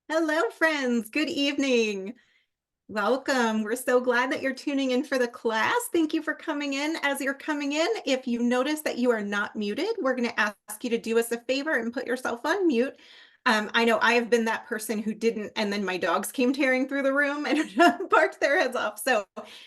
Hello, friends. Good evening. Welcome. We're so glad that you're tuning in for the class. Thank you for coming in. As you're coming in, if you notice that you are not muted, we're going to ask you to do us a favor and put yourself on mute. I know I have been that person who didn't, and then my dogs came tearing through the room and barked their heads off. So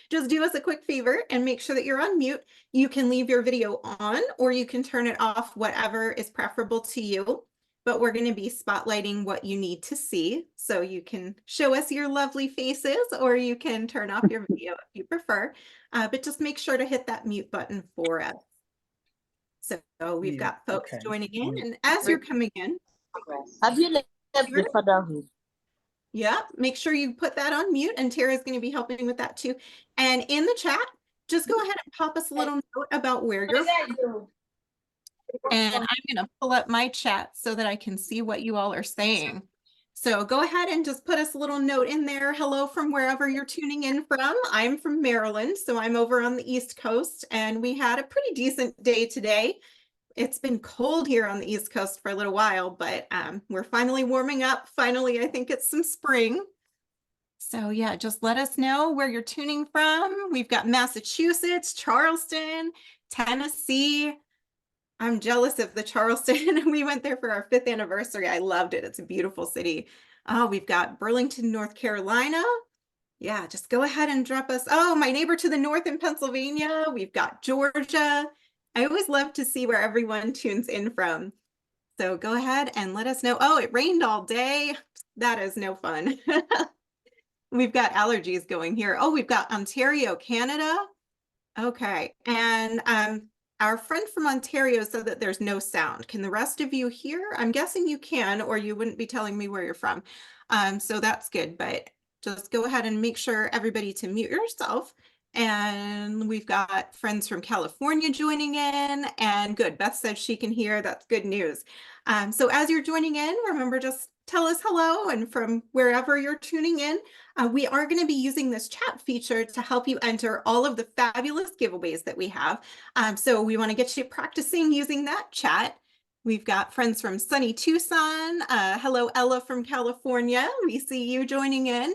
just do us a quick favor and make sure that you're on mute. You can leave your video on or you can turn it off, whatever is preferable to you. But we're going to be spotlighting what you need to see. So you can show us your lovely faces or you can turn off your video if you prefer. But just make sure to hit that mute button for us. So we've Yeah, got folks okay. joining in, and as you're coming in, Have you left the fatherhood? yeah, make sure you put that on mute, and Tara's going to be helping with that too. And in the chat, just go ahead and pop us a little note about where you're from. And I'm going to pull up my chat so that I can see what you all are saying. So go ahead and just put us a little note in there. Hello from wherever you're tuning in from. I'm from Maryland, so I'm over on the East Coast, and we had a pretty decent day today. It's been cold here on the East Coast for a little while, but we're finally warming up. Finally, I think it's some spring. So yeah, just let us know where you're tuning from. We've got Massachusetts, Charleston, Tennessee. I'm jealous of the Charleston. We went there for our 5th anniversary. I loved it. It's a beautiful city. Oh, we've got Burlington, North Carolina. Yeah, just go ahead and drop us. Oh, my neighbor to the north in Pennsylvania. We've got Georgia. I always love to see where everyone tunes in from. So go ahead and let us know. Oh, it rained all day. That is no fun. We've got allergies going here. Oh, we've got Ontario, Canada. Okay. And our friend from Ontario said that there's no sound. Can the rest of you hear? I'm guessing you can, or you wouldn't be telling me where you're from. So that's good, but just go ahead and make sure everybody to mute yourself. And we've got friends from California joining in, and good. Beth says she can hear. That's good news. So as you're joining in, remember, just tell us hello, and from wherever you're tuning in, we are going to be using this chat feature to help you enter all of the fabulous giveaways that we have. So we want to get you practicing using that chat. We've got friends from sunny Tucson. Hello, Ella from California. We see you joining in.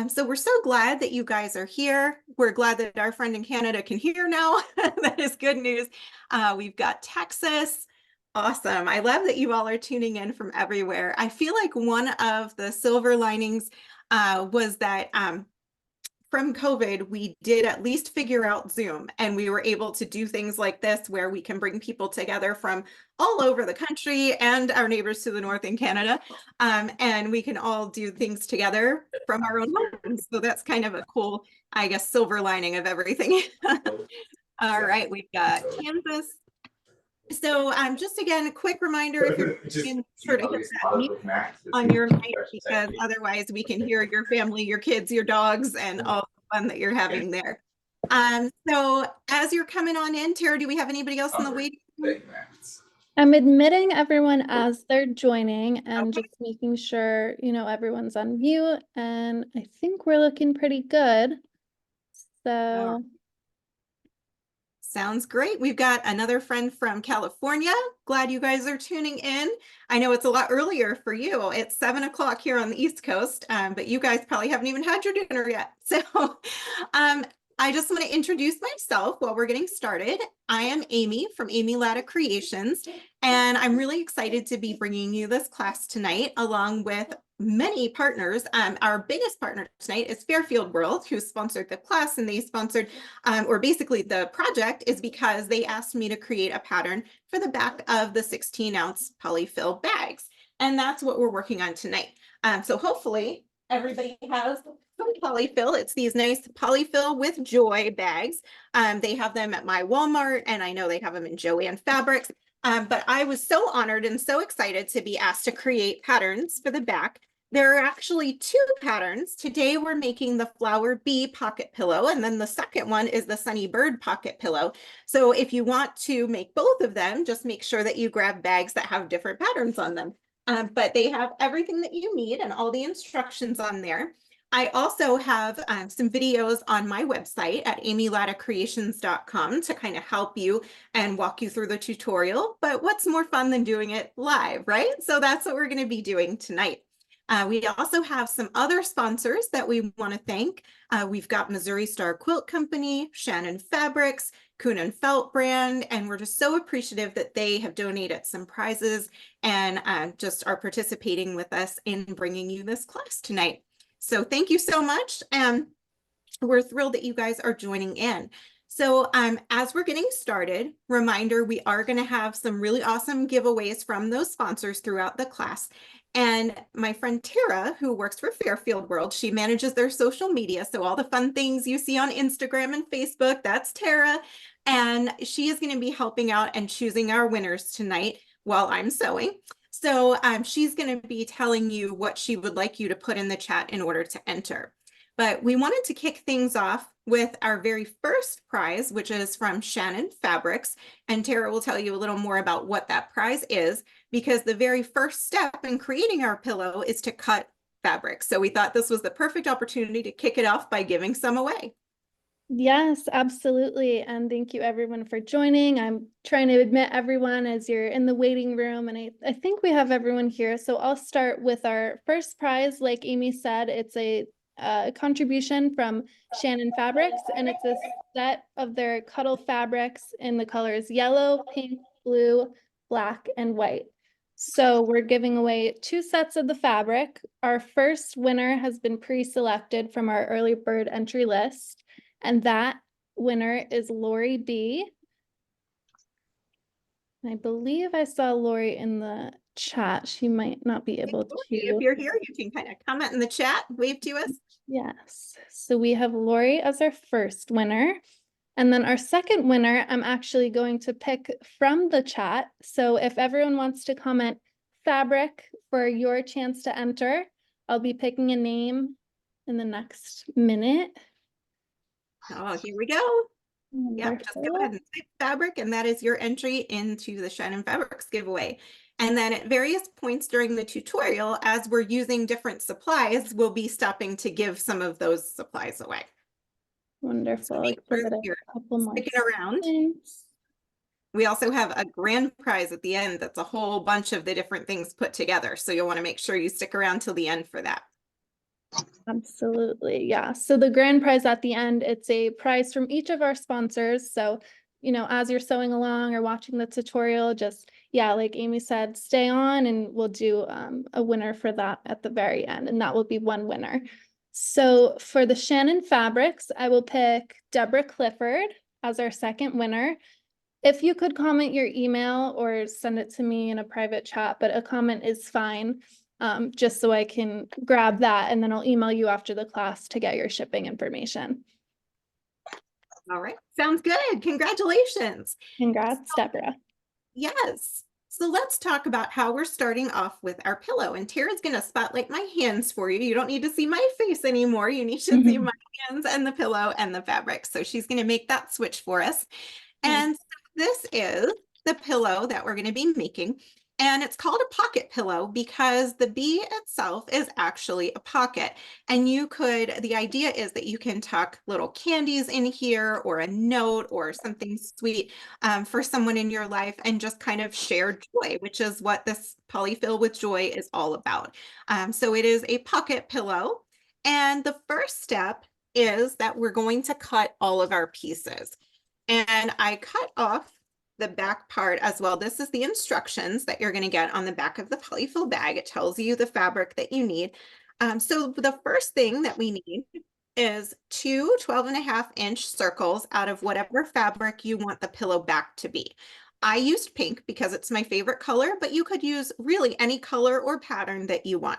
So we're so glad that you guys are here. We're glad that our friend in Canada can hear now. That is good news. We've got Texas. Awesome. I love that you all are tuning in from everywhere. I feel like one of the silver linings was that from COVID, we did at least figure out Zoom, and we were able to do things like this where we can bring people together from all over the country and our neighbors to the north in Canada, and we can all do things together from our own homes. So that's kind of a cool, I guess, silver lining of everything. All right, we've got Kansas. So just again, a quick reminder, if you're sure to hit that mute on your mic, because otherwise we can hear your family, your kids, your dogs, and all the fun that you're having there. So as you're coming on in, Tara, do we have anybody else in the waiting room? I'm admitting everyone as they're joining and just making sure, everyone's on mute, and I think we're looking pretty good. So sounds great. We've got another friend from California. Glad you guys are tuning in. I know it's a lot earlier for you. It's 7 o'clock here on the East Coast, but you guys probably haven't even had your dinner yet. So I just want to introduce myself while we're getting started. I am Amy from Amy Latta Creations, and I'm really excited to be bringing you this class tonight along with many partners. Our biggest partner tonight is Fairfield World, who sponsored the class, and they sponsored, or basically the project is because they asked me to create a pattern for the back of the 16-ounce Poly-Fil bags. And that's what we're working on tonight. So hopefully everybody has some Poly-Fil. It's these nice Poly-Fil with Joy bags. They have them at my Walmart, and I know they have them in Joann Fabrics. But I was so honored and so excited to be asked to create patterns for the back. There are actually 2 patterns. Today we're making the Flower Bee pocket pillow, and then the second one is the Sunny Bird pocket pillow. So if you want to make both of them, just make sure that you grab bags that have different patterns on them. But they have everything that you need and all the instructions on there. I also have some videos on my website at amylattacreations.com to kind of help you and walk you through the tutorial. But what's more fun than doing it live, right? So that's what we're going to be doing tonight. We also have some other sponsors that we want to thank. We've got Missouri Star Quilt Company, Shannon Fabrics, Kuhn & Felt brand, and we're just so appreciative that they have donated some prizes and just are participating with us in bringing you this class tonight. So thank you so much. We're thrilled that you guys are joining in. So as we're getting started, reminder, we are going to have some really awesome giveaways from those sponsors throughout the class. And my friend Tara, who works for Fairfield World, she manages their social media. So all the fun things you see on Instagram and Facebook, that's Tara. And she is going to be helping out and choosing our winners tonight while I'm sewing. So she's going to be telling you what she would like you to put in the chat in order to enter. But we wanted to kick things off with our very first prize, which is from Shannon Fabrics. And Tara will tell you a little more about what that prize is, because the very first step in creating our pillow is to cut fabric. So we thought this was the perfect opportunity to kick it off by giving some away. Yes, absolutely. And thank you everyone for joining. I'm trying to admit everyone as you're in the waiting room, and I think we have everyone here. So I'll start with our first prize. Like Amy said, it's a contribution from Shannon Fabrics, and it's a set of their cuddle fabrics in the colors yellow, pink, blue, black, and white. So we're giving away 2 sets of the fabric. Our first winner has been pre-selected from our early bird entry list, and that winner is Lori B. I believe I saw Lori in the chat. She might not be able to. If you're here, you can kind of comment in the chat, wave to us. Yes. So we have Lori as our first winner. And then our second winner, I'm actually going to pick from the chat. So if everyone wants to comment fabric for your chance to enter, I'll be picking a name in the next minute. Oh, here we go. Yep, just go ahead and type fabric, and that is your entry into the Shannon Fabrics giveaway. And then at various points during the tutorial, as we're using different supplies, we'll be stopping to give some of those supplies away. Wonderful. So make sure you're sticking around. We also have a grand prize at the end that's a whole bunch of the different things put together. So you'll want to make sure you stick around till the end for that. Absolutely. Yeah. So the grand prize at the end, it's a prize from each of our sponsors. So, you know, as you're sewing along or watching the tutorial, just, yeah, like Amy said, stay on and we'll do a winner for that at the very end. And that will be one winner. So for the Shannon Fabrics, I will pick Deborah Clifford as our second winner. If you could comment your email or send it to me in a private chat, but a comment is fine. Just so I can grab that, and then I'll email you after the class to get your shipping information. All right, sounds good. Congratulations. Congrats, Deborah. Yes. So let's talk about how we're starting off with our pillow. And Tara's going to spotlight my hands for you. You don't need to see my face anymore. You need to see my hands and the pillow and the fabric. So she's going to make that switch for us. And so this is the pillow that we're going to be making. And it's called a pocket pillow because the bee itself is actually a pocket. And the idea is that you can tuck little candies in here or a note or something sweet for someone in your life and just kind of share joy, which is what this Poly-Fil with Joy is all about. So it is a pocket pillow. And the first step is that we're going to cut all of our pieces. And I cut off the back part as well. This is the instructions that you're going to get on the back of the Poly-Fil bag. It tells you the fabric that you need. So the first thing that we need is 2 12.5-inch circles out of whatever fabric you want the pillow back to be. I used pink because it's my favorite color, but you could use really any color or pattern that you want.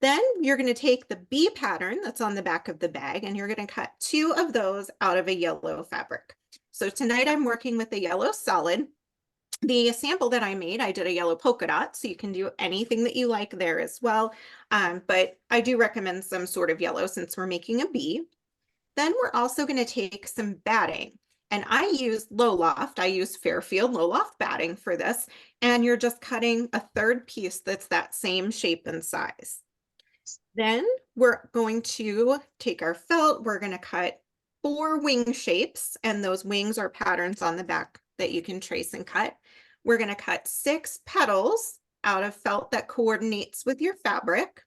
Then you're going to take the bee pattern that's on the back of the bag, and you're going to cut 2 of those out of a yellow fabric. So tonight I'm working with a yellow solid. The sample that I made, I did a yellow polka dot, so you can do anything that you like there as well. But I do recommend some sort of yellow since we're making a bee. Then we're also going to take some batting. And I use low loft. I use Fairfield low loft batting for this. And you're just cutting a third piece that's that same shape and size. Then we're going to take our felt. We're going to cut 4 wing shapes, and those wings are patterns on the back that you can trace and cut. We're going to cut 6 petals, out of felt that coordinates with your fabric.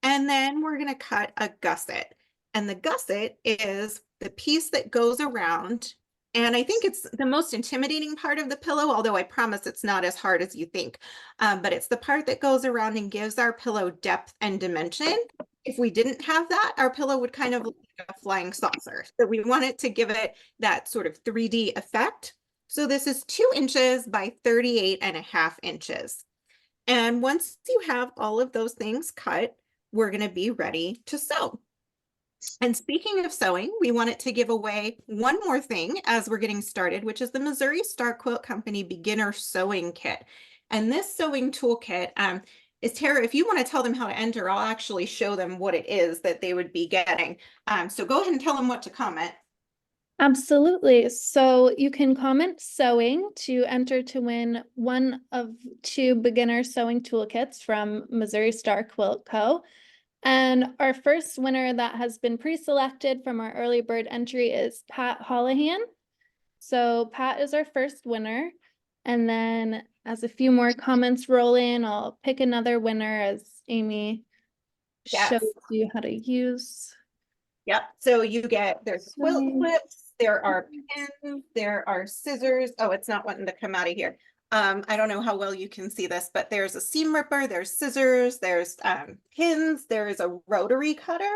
And then we're going to cut a gusset. And the gusset is the piece that goes around. And I think it's the most intimidating part of the pillow, although I promise it's not as hard as you think. But it's the part that goes around and gives our pillow depth and dimension. If we didn't have that, our pillow would kind of look like a flying saucer. So we want it to give it that sort of 3D effect. So this is 2 inches by 38.5 inches. And once you have all of those things cut, we're going to be ready to sew. And speaking of sewing, we wanted to give away one more thing as we're getting started, which is the Missouri Star Quilt Company Beginner Sewing Kit. And this sewing toolkit is Tara, if you want to tell them how to enter, I'll actually show them what it is that they would be getting. So go ahead and tell them what to comment. Absolutely. So you can comment sewing to enter to win one of 2 beginner sewing toolkits from Missouri Star Quilt Co. And our first winner that has been pre-selected from our early bird entry is Pat Holohan. So Pat is our first winner. And then as a few more comments roll in, I'll pick another winner as Amy shows you how to use. Yep. So you get, there's quilt clips, there are pins, there are scissors. Oh, it's not wanting to come out of here. I don't know how well you can see this, but there's a seam ripper, there's scissors, there's pins, there is a rotary cutter,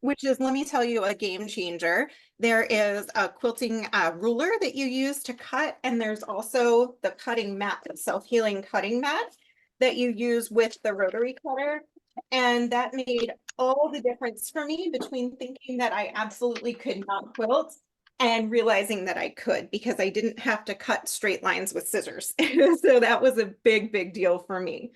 which is, let me tell you, a game changer. There is a quilting ruler that you use to cut, and there's also the cutting mat, the self-healing cutting mat that you use with the rotary cutter. And that made all the difference for me between thinking that I absolutely could not quilt and realizing that I could, because I didn't have to cut straight lines with scissors. So that was a big deal for me.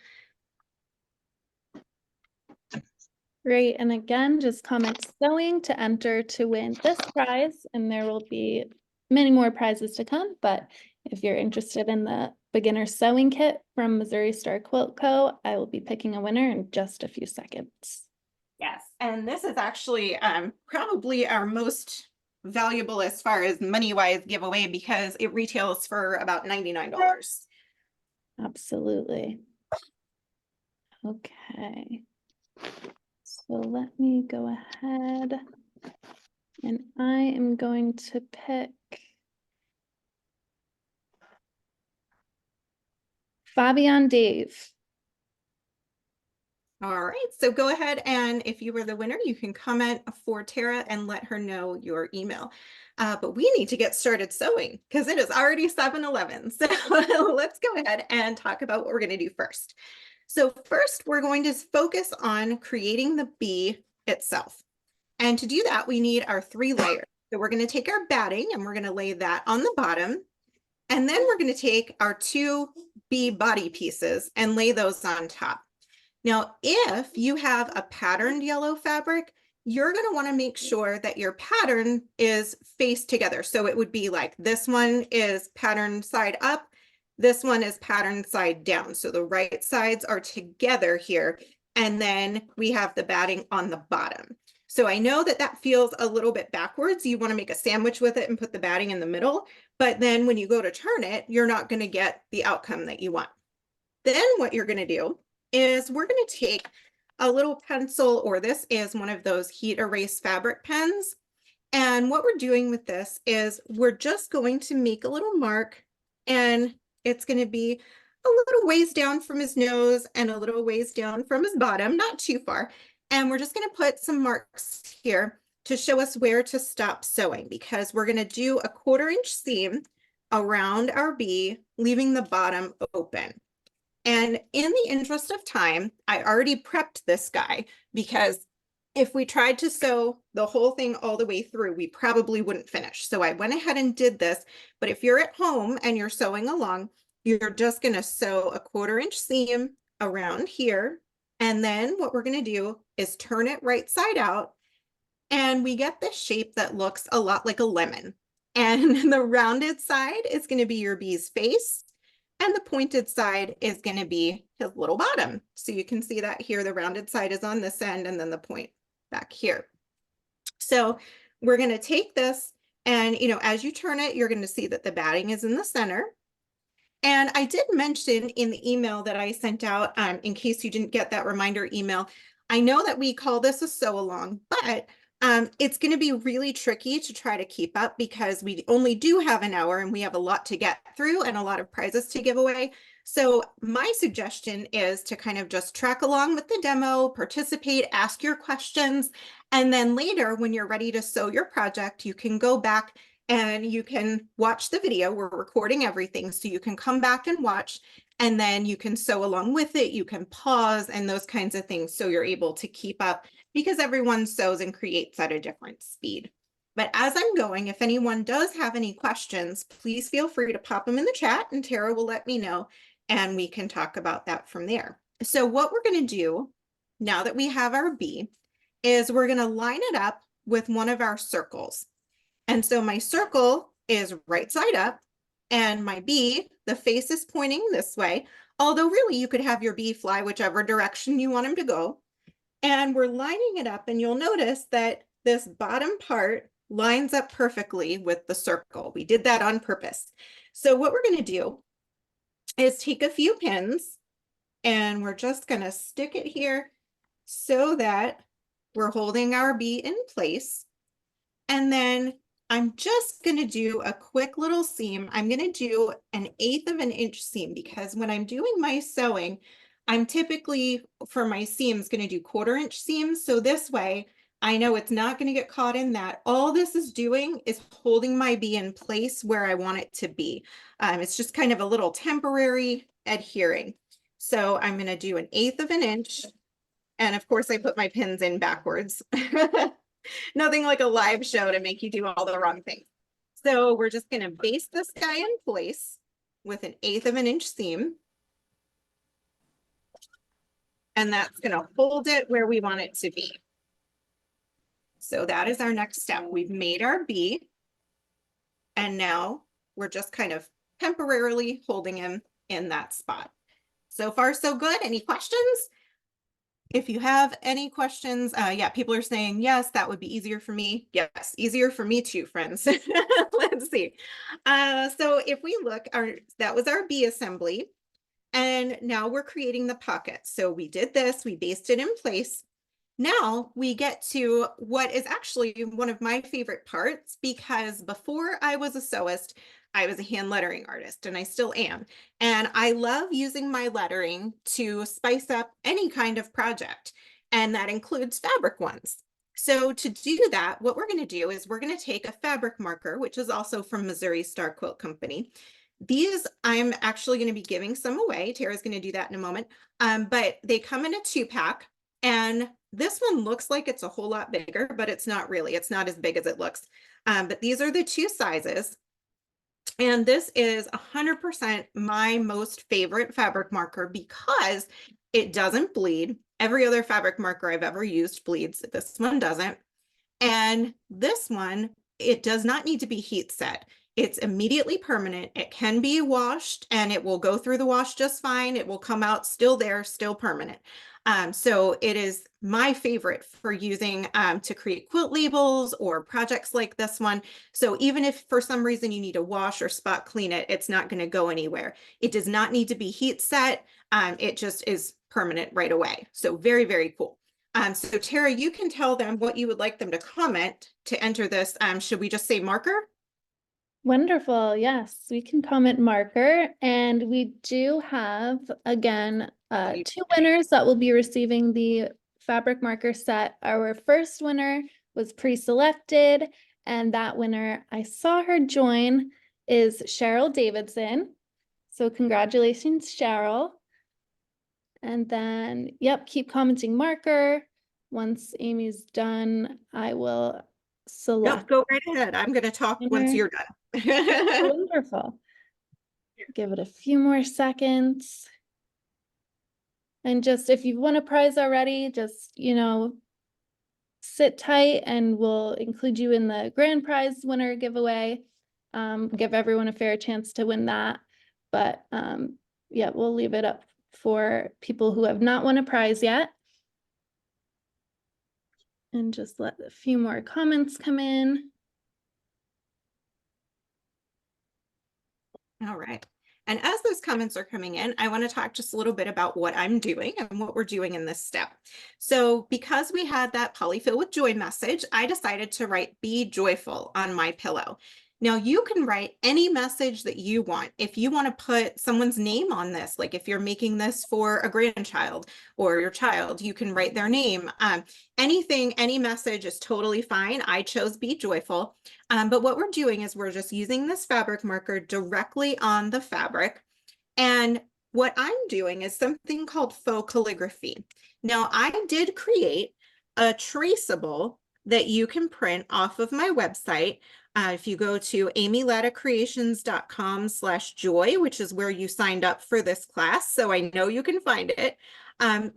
Great. And again, just comment sewing to enter to win this prize. And there will be many more prizes to come. But if you're interested in the beginner sewing kit from Missouri Star Quilt Co., I will be picking a winner in just a few seconds. Yes. And this is actually probably our most valuable as far as money-wise giveaway, because it retails for about $99. Absolutely. Okay. So let me go ahead and I am going to pick Fabian Dave. All right, so go ahead, and if you were the winner, you can comment for Tara and let her know your email. But we need to get started sewing because it is already 7-Eleven. So let's go ahead and talk about what we're going to do first. So first, we're going to focus on creating the bee itself. And to do that, we need our 3 layers. So we're going to take our batting and we're going to lay that on the bottom. And then we're going to take our 2 bee body pieces and lay those on top. Now, if you have a patterned yellow fabric, you're going to want to make sure that your pattern is faced together. So it would be like this one is patterned side up, this one is patterned side down. So the right sides are together here. And then we have the batting on the bottom. So I know that that feels a little bit backwards. You want to make a sandwich with it and put the batting in the middle. But then when you go to turn it, you're not going to get the outcome that you want. Then what you're going to do is we're going to take a little pencil, or this is one of those heat erase fabric pens. And what we're doing with this is we're just going to make a little mark, and it's going to be a little ways down from his nose and a little ways down from his bottom, not too far. And we're just going to put some marks here to show us where to stop sewing, because we're going to do a 1/4 inch seam around our bee, leaving the bottom open. And in the interest of time, I already prepped this guy, because if we tried to sew the whole thing all the way through, we probably wouldn't finish. So I went ahead and did this. But if you're at home and you're sewing along, you're just going to sew a 1/4 inch seam around here. And then what we're going to do is turn it right side out. And we get this shape that looks a lot like a lemon. And the rounded side is going to be your bee's face. And the pointed side is going to be his little bottom. So you can see that here, the rounded side is on this end and then the point back here. So we're going to take this, and as you turn it, you're going to see that the batting is in the center. And I did mention in the email that I sent out, in case you didn't get that reminder email, I know that we call this a sew along, but it's going to be really tricky to try to keep up because we only do have an hour and we have a lot to get through and a lot of prizes to give away. So my suggestion is to kind of just track along with the demo, participate, ask your questions, and then later when you're ready to sew your project, you can go back and you can watch the video. We're recording everything, so you can come back and watch, and then you can sew along with it. You can pause and those kinds of things so you're able to keep up because everyone sews and creates at a different speed. But as I'm going, if anyone does have any questions, please feel free to pop them in the chat and Tara will let me know and we can talk about that from there. So what we're going to do now that we have our bee is we're going to line it up with one of our circles. And so my circle is right side up and my bee, the face is pointing this way. Although really you could have your bee fly whichever direction you want him to go. And we're lining it up and you'll notice that this bottom part lines up perfectly with the circle. We did that on purpose. So what we're going to do is take a few pins and we're just going to stick it here so that we're holding our bee in place. And then I'm just going to do a quick little seam. I'm going to do 1/8 of an inch seam because when I'm doing my sewing, I'm typically for my seams going to do 1/4 inch seams. So this way I know it's not going to get caught in that. All this is doing is holding my bee in place where I want it to be. It's just kind of a little temporary adhering. So I'm going to do 1/8 of an inch. And of course I put my pins in backwards. Nothing like a live show to make you do all the wrong things. So we're just going to base this guy in place with 1/8 of an inch seam. And that's going to hold it where we want it to be. So that is our next step. We've made our bee. And now we're just kind of temporarily holding him in that spot. So far, so good. Any questions? If you have any questions, yeah, people are saying, yes, that would be easier for me. Yes, easier for me too, friends. Let's see. So if we look, that was our bee assembly. And now we're creating the pocket. So we did this, we based it in place. Now we get to what is actually one of my favorite parts because before I was a sewist, I was a hand lettering artist and I still am. And I love using my lettering to spice up any kind of project. And that includes fabric ones. So to do that, what we're going to do is we're going to take a fabric marker, which is also from Missouri Star Quilt Company. These I'm actually going to be giving some away. Tara's going to do that in a moment. But they come in a 2-pack. And this one looks like it's a whole lot bigger, but it's not really. It's not as big as it looks. But these are the 2 sizes. And this is 100% my most favorite fabric marker because it doesn't bleed. Every other fabric marker I've ever used bleeds. This one doesn't. And this one, it does not need to be heat set. It's immediately permanent. It can be washed and it will go through the wash just fine. It will come out still there, still permanent. So it is my favorite for using to create quilt labels or projects like this one. So even if for some reason you need to wash or spot clean it, it's not going to go anywhere. It does not need to be heat set. It just is permanent right away. So very, very cool. So Tara, you can tell them what you would like them to comment to enter this. Should we just say marker? Wonderful. Yes, we can comment marker. And we do have, again, 2 winners that will be receiving the fabric marker set. Our first winner was pre-selected, and that winner, I saw her join, is Cheryl Davidson. So congratulations, Cheryl. And then, yep, keep commenting marker. Once Amy's done, I will select. Go right ahead. I'm going to talk once you're done. Wonderful. Give it a few more seconds. And just if you won a prize already, just, sit tight and we'll include you in the grand prize winner giveaway. Give everyone a fair chance to win that. But yeah, we'll leave it up for people who have not won a prize yet. And just let a few more comments come in. All right. And as those comments are coming in, I want to talk just a little bit about what I'm doing and what we're doing in this step. So because we had that Poly-Fil with joy message, I decided to write "Be joyful" on my pillow. Now you can write any message that you want. If you want to put someone's name on this, like if you're making this for a grandchild or your child, you can write their name. Anything, any message is totally fine. I chose "Be joyful." But what we're doing is we're just using this fabric marker directly on the fabric. And what I'm doing is something called faux calligraphy. Now, I did create a traceable that you can print off of my website. If you go to amylattacreations.com/joy, which is where you signed up for this class, so I know you can find it.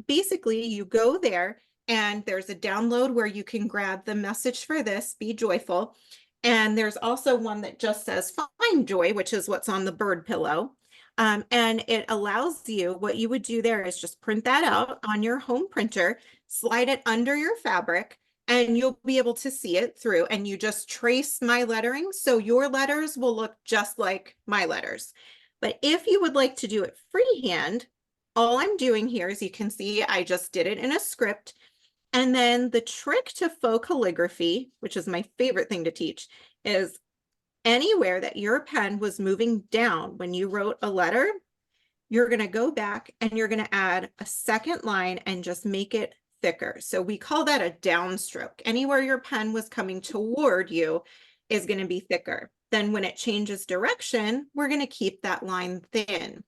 Basically, you go there and there's a download where you can grab the message for this, "Be joyful." And there's also one that just says "Find Joy," which is what's on the bird pillow. And it allows you, what you would do there is just print that out on your home printer, slide it under your fabric, and you'll be able to see it through, and you just trace my lettering. So your letters will look just like my letters. But if you would like to do it freehand, all I'm doing here, as you can see, I just did it in a script. And then the trick to faux calligraphy, which is my favorite thing to teach, is anywhere that your pen was moving down when you wrote a letter, you're going to go back and you're going to add a second line and just make it thicker. So we call that a downstroke. Anywhere your pen was coming toward you is going to be thicker. Then when it changes direction, we're going to keep that line thin.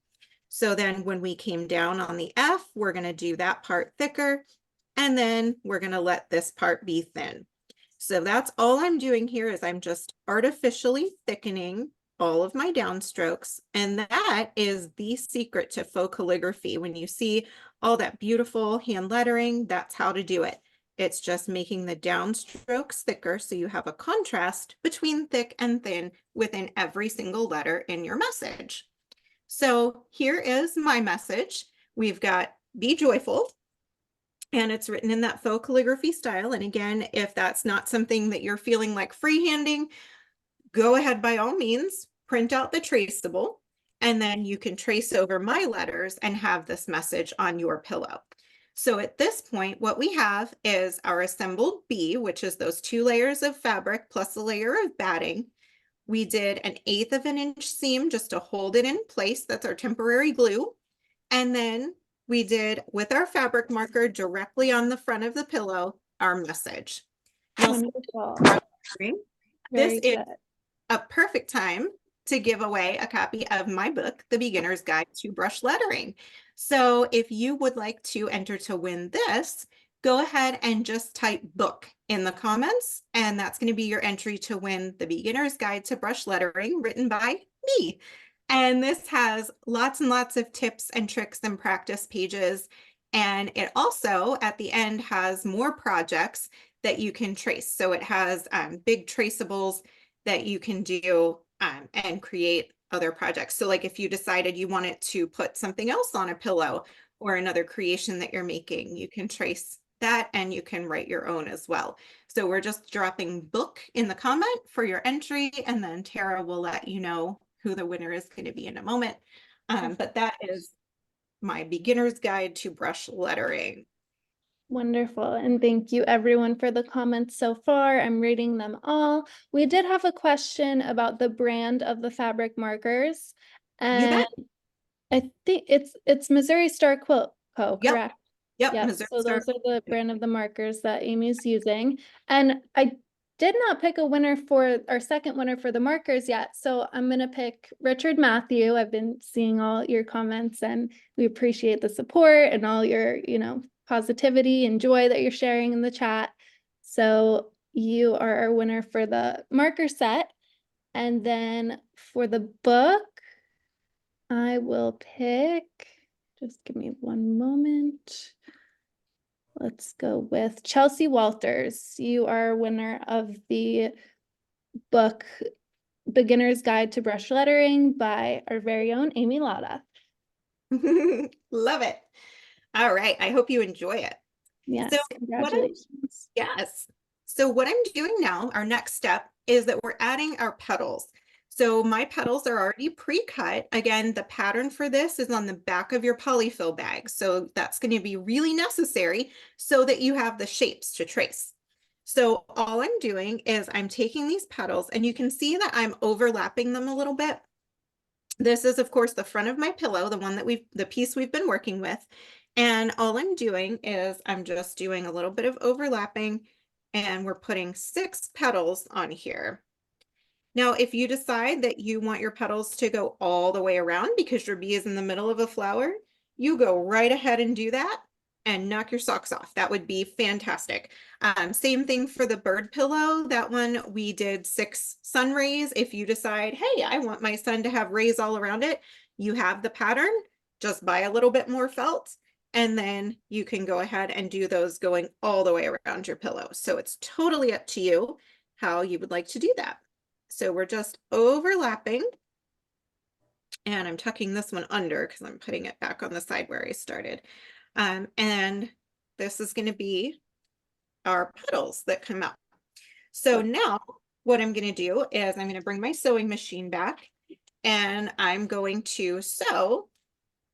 So then when we came down on the F, we're going to do that part thicker. And then we're going to let this part be thin. So that's all I'm doing here is I'm just artificially thickening all of my downstrokes. And that is the secret to faux calligraphy. When you see all that beautiful hand lettering, that's how to do it. It's just making the downstrokes thicker so you have a contrast between thick and thin within every single letter in your message. So here is my message. We've got "Be joyful." And it's written in that faux calligraphy style. And again, if that's not something that you're feeling like freehanding, go ahead by all means, print out the traceable, and then you can trace over my letters and have this message on your pillow. So at this point, what we have is our assembled B, which is those 2 layers of fabric plus a layer of batting. We did 1/8 of an inch seam just to hold it in place. That's our temporary glue. And then we did, with our fabric marker directly on the front of the pillow, our message. Now, Wonderful. this Very is good. a perfect time to give away a copy of my book, The Beginner's Guide to Brush Lettering. So if you would like to enter to win this, go ahead and just type "book" in the comments, and that's going to be your entry to win The Beginner's Guide to Brush Lettering, written by me. And this has lots and lots of tips and tricks and practice pages. And it also, at the end, has more projects that you can trace. So it has big traceables that you can do and create other projects. So like if you decided you wanted to put something else on a pillow or another creation that you're making, you can trace that and you can write your own as well. So we're just dropping "book" in the comment for your entry, and then Tara will let you know who the winner is going to be in a moment. But that is my beginner's guide to brush lettering. Wonderful. And thank you everyone for the comments so far. I'm reading them all. We did have a question about the brand of the fabric markers. You And bet. I think it's Missouri Star Quilt Co., Yep. correct? Yep. Yep. Missouri So Star. those are the brand of the markers that Amy's using. And I did not pick a winner for our second winner for the markers yet. So I'm going to pick Richard Matthew. I've been seeing all your comments and we appreciate the support and all your, positivity and joy that you're sharing in the chat. So you are our winner for the marker set. And then for the book, I will pick, just give me one moment. Let's go with Chelsea Walters. You are a winner of the book Beginner's Guide to Brush Lettering by our very own Amy Latta. Love it. All right. I hope you enjoy it. Yes, So congratulations. yes. So what I'm doing now, our next step, is that we're adding our petals. So my petals are already pre-cut. Again, the pattern for this is on the back of your Poly-Fil bag. So that's going to be really necessary so that you have the shapes to trace. So all I'm doing is I'm taking these petals, and you can see that I'm overlapping them a little bit. This is, of course, the front of my pillow, the piece we've been working with. And all I'm doing is I'm just doing a little bit of overlapping, and we're putting 6 petals on here. Now, if you decide that you want your petals to go all the way around because your bee is in the middle of a flower, you go right ahead and do that and knock your socks off. That would be fantastic. Same thing for the bird pillow. That one we did 6 sun rays. If you decide, hey, I want my sun to have rays all around it, you have the pattern, just buy a little bit more felt, and then you can go ahead and do those going all the way around your pillow. So it's totally up to you how you would like to do that. So we're just overlapping, and I'm tucking this one under because I'm putting it back on the side where I started. And this is going to be our petals that come out. So now what I'm going to do is I'm going to bring my sewing machine back, and I'm going to sew.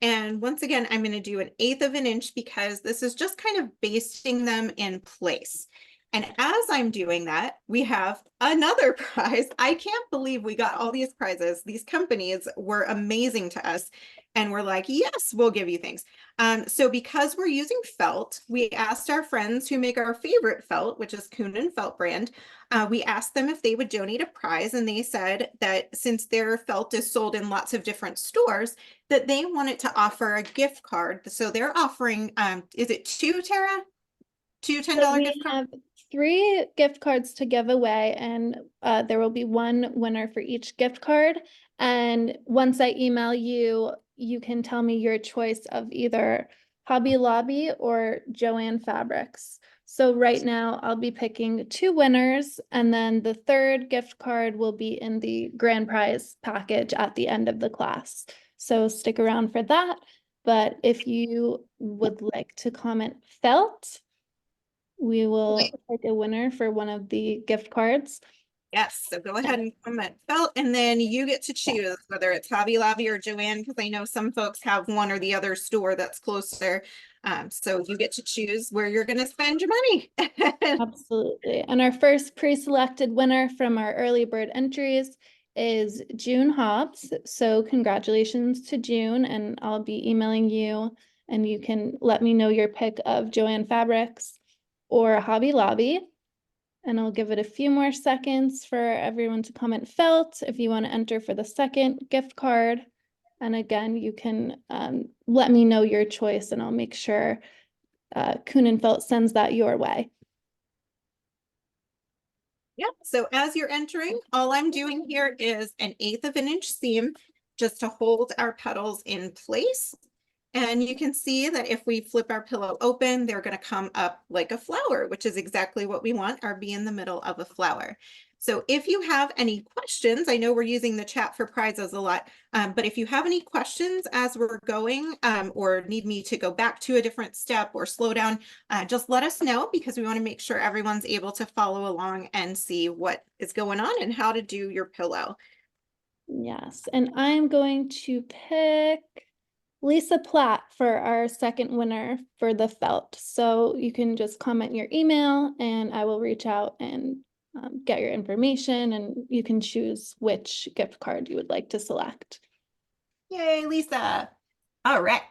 And once again, I'm going to do 1/8 of an inch because this is just kind of basting them in place. And as I'm doing that, we have another prize. I can't believe we got all these prizes. These companies were amazing to us, and we're like, yes, we'll give you things. So because we're using felt, we asked our friends who make our favorite felt, which is Kuhn & Felt brand, we asked them if they would donate a prize, and they said that since their felt is sold in lots of different stores, that they wanted to offer a gift card. So they're offering, is it 2, Tara? 2 $10 So we gift cards? have 3 gift cards to give away, and there will be 1 winner for each gift card. And once I email you, you can tell me your choice of either Hobby Lobby or Joann Fabrics. So right now I'll be picking 2 winners, and then the 3rd gift card will be in the grand prize package at the end of the class. So stick around for that. But if you would like to comment felt, we will pick a winner for one of the gift cards. Yes, so go ahead and comment felt, and then you get to choose whether it's Hobby Lobby or Joann, because I know some folks have one or the other store that's closer. So you get to choose where you're going to spend your money. Absolutely. And our first pre-selected winner from our early bird entries is June Hobbs. So congratulations to June, and I'll be emailing you, and you can let me know your pick of Joann Fabrics or Hobby Lobby. And I'll give it a few more seconds for everyone to comment felt if you want to enter for the 2nd gift card. And again, you can let me know your choice, and I'll make sure Kuhn & Felt sends that your way. Yep. So as you're entering, all I'm doing here is 1/8 of an inch seam just to hold our petals in place. And you can see that if we flip our pillow open, they're going to come up like a flower, which is exactly what we want, our bee in the middle of a flower. So if you have any questions, I know we're using the chat for prizes a lot, but if you have any questions as we're going, or need me to go back to a different step or slow down, just let us know, because we want to make sure everyone's able to follow along and see what is going on and how to do your pillow. Yes, and I'm going to pick Lisa Platt for our 2nd winner for the felt. So you can just comment your email, and I will reach out and get your information, and you can choose which gift card you would like to select. Yay, Lisa. All right.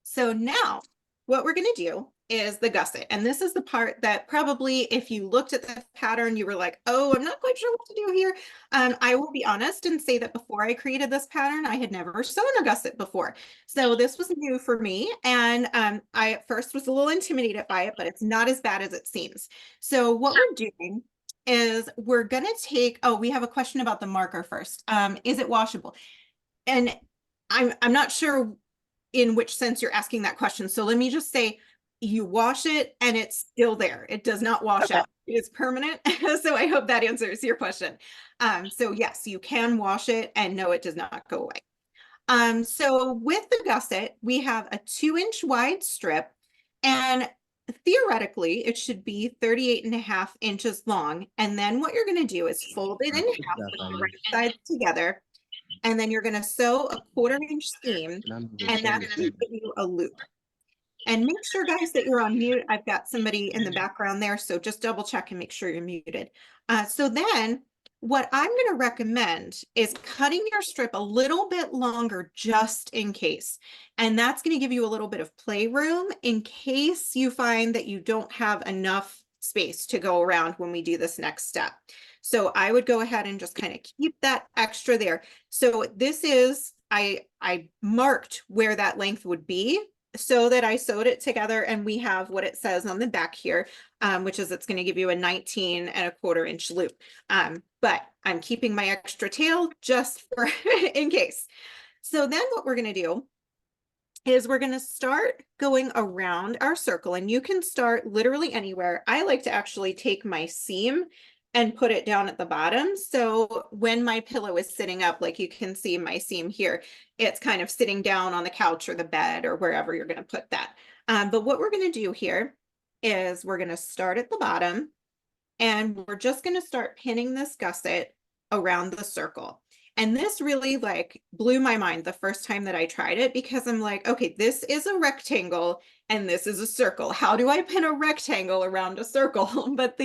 So now what we're going to do is the gusset. And this is the part that probably, if you looked at the pattern, you were like, oh, I'm not quite sure what to do here. I will be honest and say that before I created this pattern, I had never sewn a gusset before. So this was new for me. And I at first was a little intimidated by it, but it's not as bad as it seems. So what we're doing is we're going to take, oh, we have a question about the marker first. Is it washable? And I'm not sure in which sense you're asking that question. So let me just say, you wash it and it's still there. It does not wash out. It is permanent. So I hope that answers your question. So yes, you can wash it, and no, it does not go away. So with the gusset, we have a 2-inch wide strip, and theoretically, it should be 38.5 inches long. And then what you're going to do is fold it in half with the right sides together. And then you're going to sew a 1/4 inch seam, and that's going to give you a loop. And make sure, guys, that you're on mute. I've got somebody in the background there, so just double check and make sure you're muted. So then what I'm going to recommend is cutting your strip a little bit longer just in case. And that's going to give you a little bit of playroom in case you find that you don't have enough space to go around when we do this next step. So I would go ahead and just kind of keep that extra there. So this is, I marked where that length would be so that I sewed it together, and we have what it says on the back here, which is it's going to give you a 19.25 inch loop. But I'm keeping my extra tail just for in case. So then what we're going to do is we're going to start going around our circle, and you can start literally anywhere. I like to actually take my seam and put it down at the bottom. So when my pillow is sitting up, like you can see my seam here, it's kind of sitting down on the couch or the bed or wherever you're going to put that. But what we're going to do here is we're going to start at the bottom, and we're just going to start pinning this gusset around the circle. And this really like blew my mind the first time that I tried it, because I'm like, okay, this is a rectangle and this is a circle. How do I pin a rectangle around a circle? But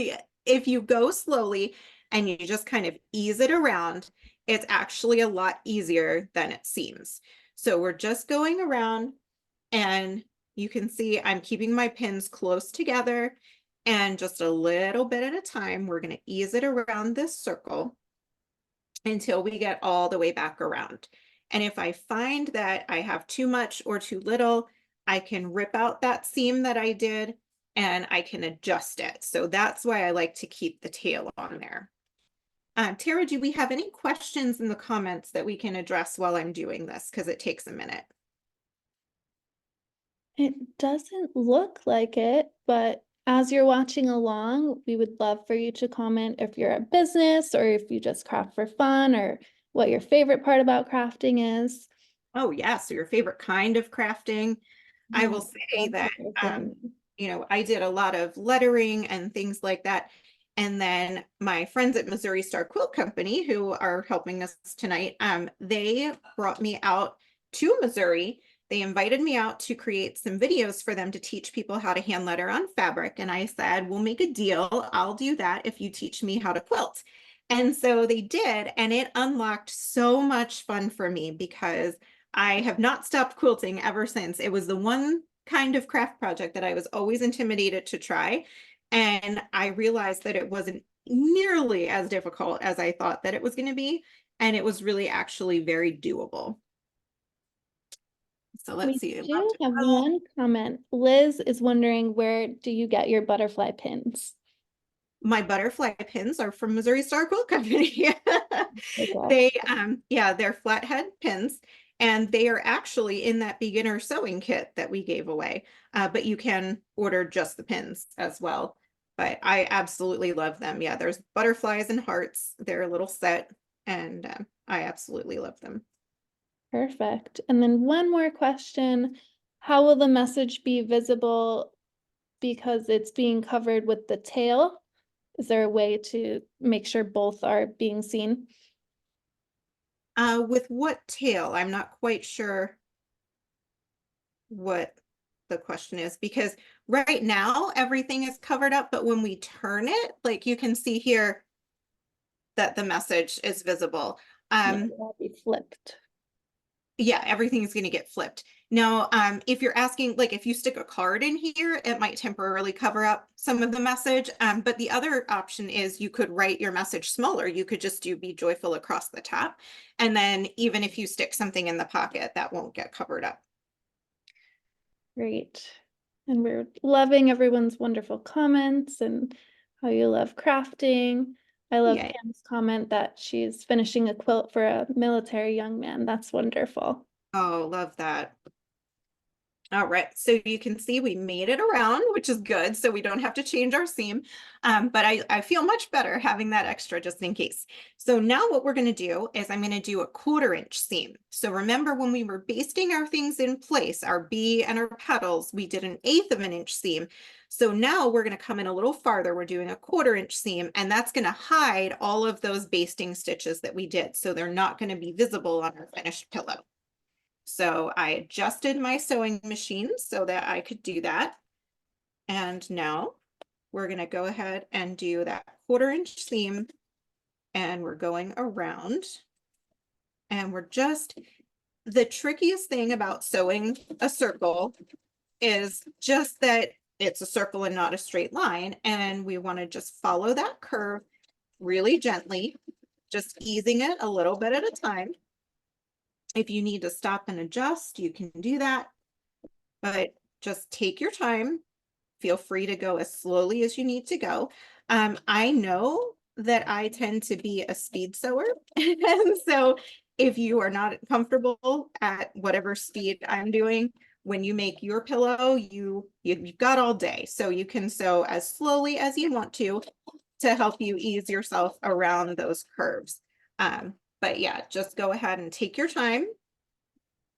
if you go slowly and you just kind of ease it around, it's actually a lot easier than it seems. So we're just going around, and you can see I'm keeping my pins close together, and just a little bit at a time, we're going to ease it around this circle until we get all the way back around. And if I find that I have too much or too little, I can rip out that seam that I did and I can adjust it. So that's why I like to keep the tail on there. Tara, do we have any questions in the comments that we can address while I'm doing this? Because it takes a minute. It doesn't look like it, but as you're watching along, we would love for you to comment if you're a business or if you just craft for fun, or what your favorite part about crafting is. Oh, yeah. So your favorite kind of crafting. I will say that, you know, I did a lot of lettering and things like that. And then my friends at Missouri Star Quilt Company, who are helping us tonight, they brought me out to Missouri. They invited me out to create some videos for them to teach people how to hand letter on fabric. And I said, we'll make a deal. I'll do that if you teach me how to quilt. And so they did, and it unlocked so much fun for me because I have not stopped quilting ever since. It was the one kind of craft project that I was always intimidated to try. And I realized that it wasn't nearly as difficult as I thought that it was going to be. And it was really actually very doable. So let's see. We do have one comment. Liz is wondering, where do you get your butterfly pins? My butterfly pins are from Missouri Star Quilt Company. They, yeah, they're flathead pins, and they are actually in that beginner sewing kit that we gave away. But you can order just the pins as well. But I absolutely love them. Yeah, there's butterflies and hearts. They're a little set, and I absolutely love them. Perfect. And then one more question. How will the message be visible because it's being covered with the tail? Is there a way to make sure both are being seen? With what tail? I'm not quite sure what the question is, because right now everything is covered up, but when we turn it, like you can see here that the message is visible. It'll be flipped. Yeah, everything is going to get flipped. Now, if you're asking, like if you stick a card in here, it might temporarily cover up some of the message. But the other option is you could write your message smaller. You could just do "Be Joyful" across the top. And then even if you stick something in the pocket, that won't get covered up. Great. And we're loving everyone's wonderful comments and how you love crafting. I love Pam's comment that she's finishing a quilt for a military young man. That's wonderful. Oh, love that. All right, so you can see we made it around, which is good. So we don't have to change our seam. But I feel much better having that extra just in case. So now what we're going to do is I'm going to do a 1/4 inch seam. So remember when we were basting our things in place, our bee and our petals, we did 1/8 of an inch seam. So now we're going to come in a little farther. We're doing a 1/4 inch seam, and that's going to hide all of those basting stitches that we did. So they're not going to be visible on our finished pillow. So I adjusted my sewing machine so that I could do that. And now we're going to go ahead and do that 1/4 inch seam, and we're going around, and the trickiest thing about sewing a circle is just that it's a circle and not a straight line. And we want to just follow that curve really gently, just easing it a little bit at a time. If you need to stop and adjust, you can do that, but just take your time. Feel free to go as slowly as you need to go. I know that I tend to be a speed sewer. And so if you are not comfortable at whatever speed I'm doing, when you make your pillow, you've got all day. So you can sew as slowly as you want to help you ease yourself around those curves. But yeah, just go ahead and take your time.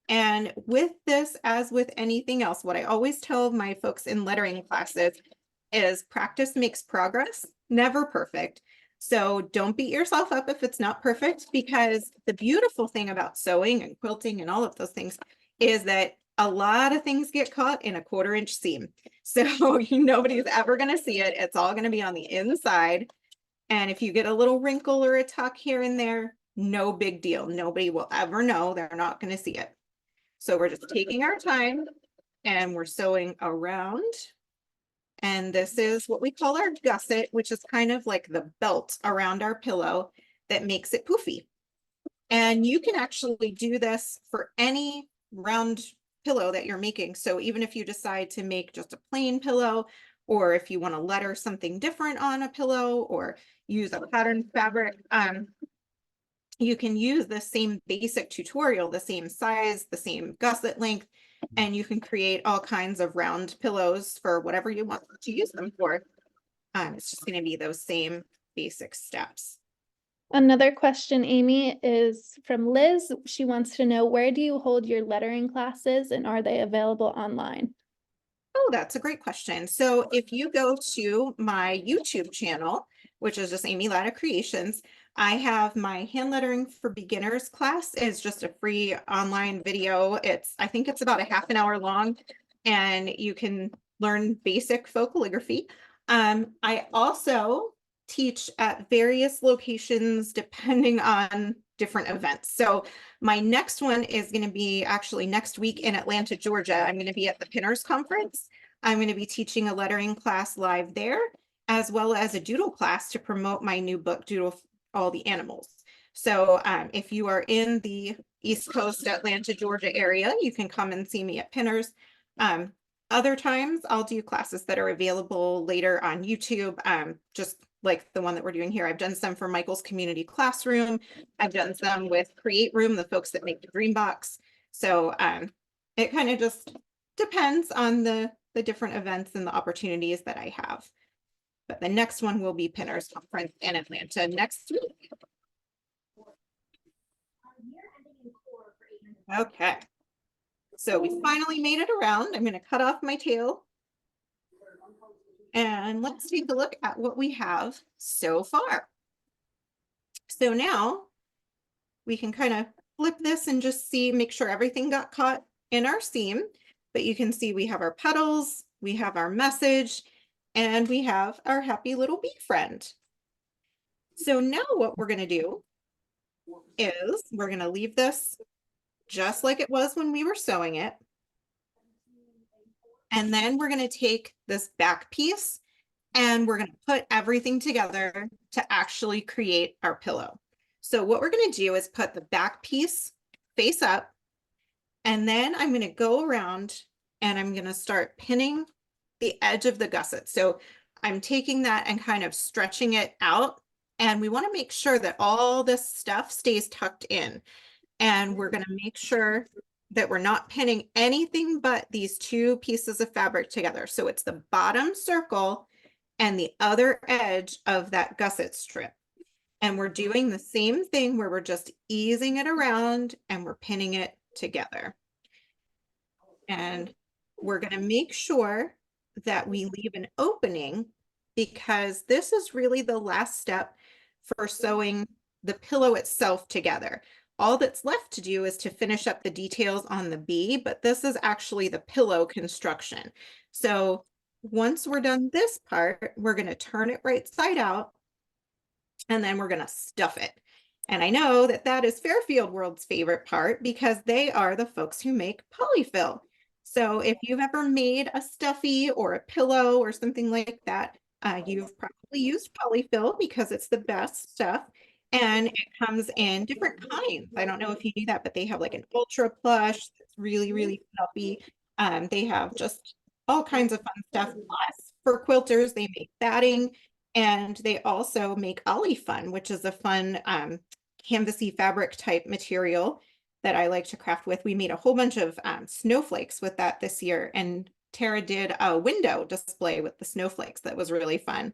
And with this, as with anything else, what I always tell my folks in lettering classes is practice makes progress, never perfect. So don't beat yourself up if it's not perfect, because the beautiful thing about sewing and quilting and all of those things is that a lot of things get caught in a 1/4 inch seam. So nobody's ever going to see it. It's all going to be on the inside. And if you get a little wrinkle or a tuck here and there, no big deal. Nobody will ever know. They're not going to see it. So we're just taking our time and we're sewing around. And this is what we call our gusset, which is kind of like the belt around our pillow that makes it poofy. And you can actually do this for any round pillow that you're making. So even if you decide to make just a plain pillow, or if you want to letter something different on a pillow or use a pattern fabric, you can use the same basic tutorial, the same size, the same gusset length, and you can create all kinds of round pillows for whatever you want to use them for. It's just going to be those same basic steps. Another question, Amy, is from Liz. She wants to know, where do you hold your lettering classes and are they available online? Oh, that's a great question. So if you go to my YouTube channel, which is just Amy Latta Creations, I have my hand lettering for beginners class. Is just a free online video. I think it's about a half an hour long, and you can learn basic faux calligraphy. I also teach at various locations depending on different events. So my next one is going to be actually next week in Atlanta, Georgia. I'm going to be at the Pinners Conference. I'm going to be teaching a lettering class live there, as well as a doodle class to promote my new book, Doodle All the Animals. So if you are in the East Coast, Atlanta, Georgia area, you can come and see me at Pinners. Other times I'll do classes that are available later on YouTube, just like the one that we're doing here. I've done some for Michael's Community Classroom. I've done some with Create Room, the folks that make the Dream Box. So it kind of just depends on the different events and the opportunities that I have. But the next one will be Pinners Conference in Atlanta next week. Okay. So we finally made it around. I'm going to cut off my tail. And let's take a look at what we have so far. So now we can kind of flip this and just see, make sure everything got caught in our seam. But you can see we have our petals, we have our message, and we have our happy little bee friend. So now what we're going to do is we're going to leave this just like it was when we were sewing it. And then we're going to take this back piece and we're going to put everything together to actually create our pillow. So what we're going to do is put the back piece face up, and then I'm going to go around and I'm going to start pinning the edge of the gusset. So I'm taking that and kind of stretching it out, and we want to make sure that all this stuff stays tucked in. And we're going to make sure that we're not pinning anything but these two pieces of fabric together. So it's the bottom circle and the other edge of that gusset strip. And we're doing the same thing where we're just easing it around and we're pinning it together. And we're going to make sure that we leave an opening, because this is really the last step for sewing the pillow itself together. All that's left to do is to finish up the details on the bee, but this is actually the pillow construction. So once we're done this part, we're going to turn it right side out, and then we're going to stuff it. And I know that that is Fairfield World's favorite part, because they are the folks who make Poly-Fil. So if you've ever made a stuffy or a pillow or something like that, you've probably used Poly-Fil, because it's the best stuff. And it comes in different kinds. I don't know if you knew that, but they have like an ultra plush that's really, really fluffy. They have just all kinds of fun stuff. Plus, for quilters, they make batting, and they also make Poly-Fun, which is a fun canvasy fabric type material that I like to craft with. We made a whole bunch of snowflakes with that this year, and Tara did a window display with the snowflakes that was really fun.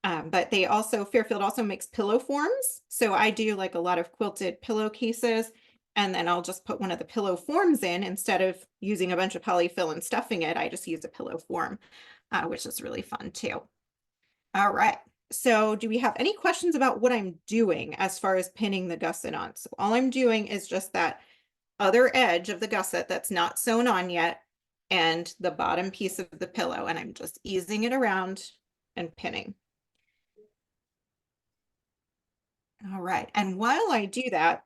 But they also, Fairfield also makes pillow forms. So I do like a lot of quilted pillowcases, and then I'll just put one of the pillow forms in instead of using a bunch of Poly-Fil and stuffing it. I just use a pillow form, which is really fun too. All right. So do we have any questions about what I'm doing as far as pinning the gusset on? So all I'm doing is just that other edge of the gusset that's not sewn on yet, and the bottom piece of the pillow, and I'm just easing it around and pinning. All right. And while I do that,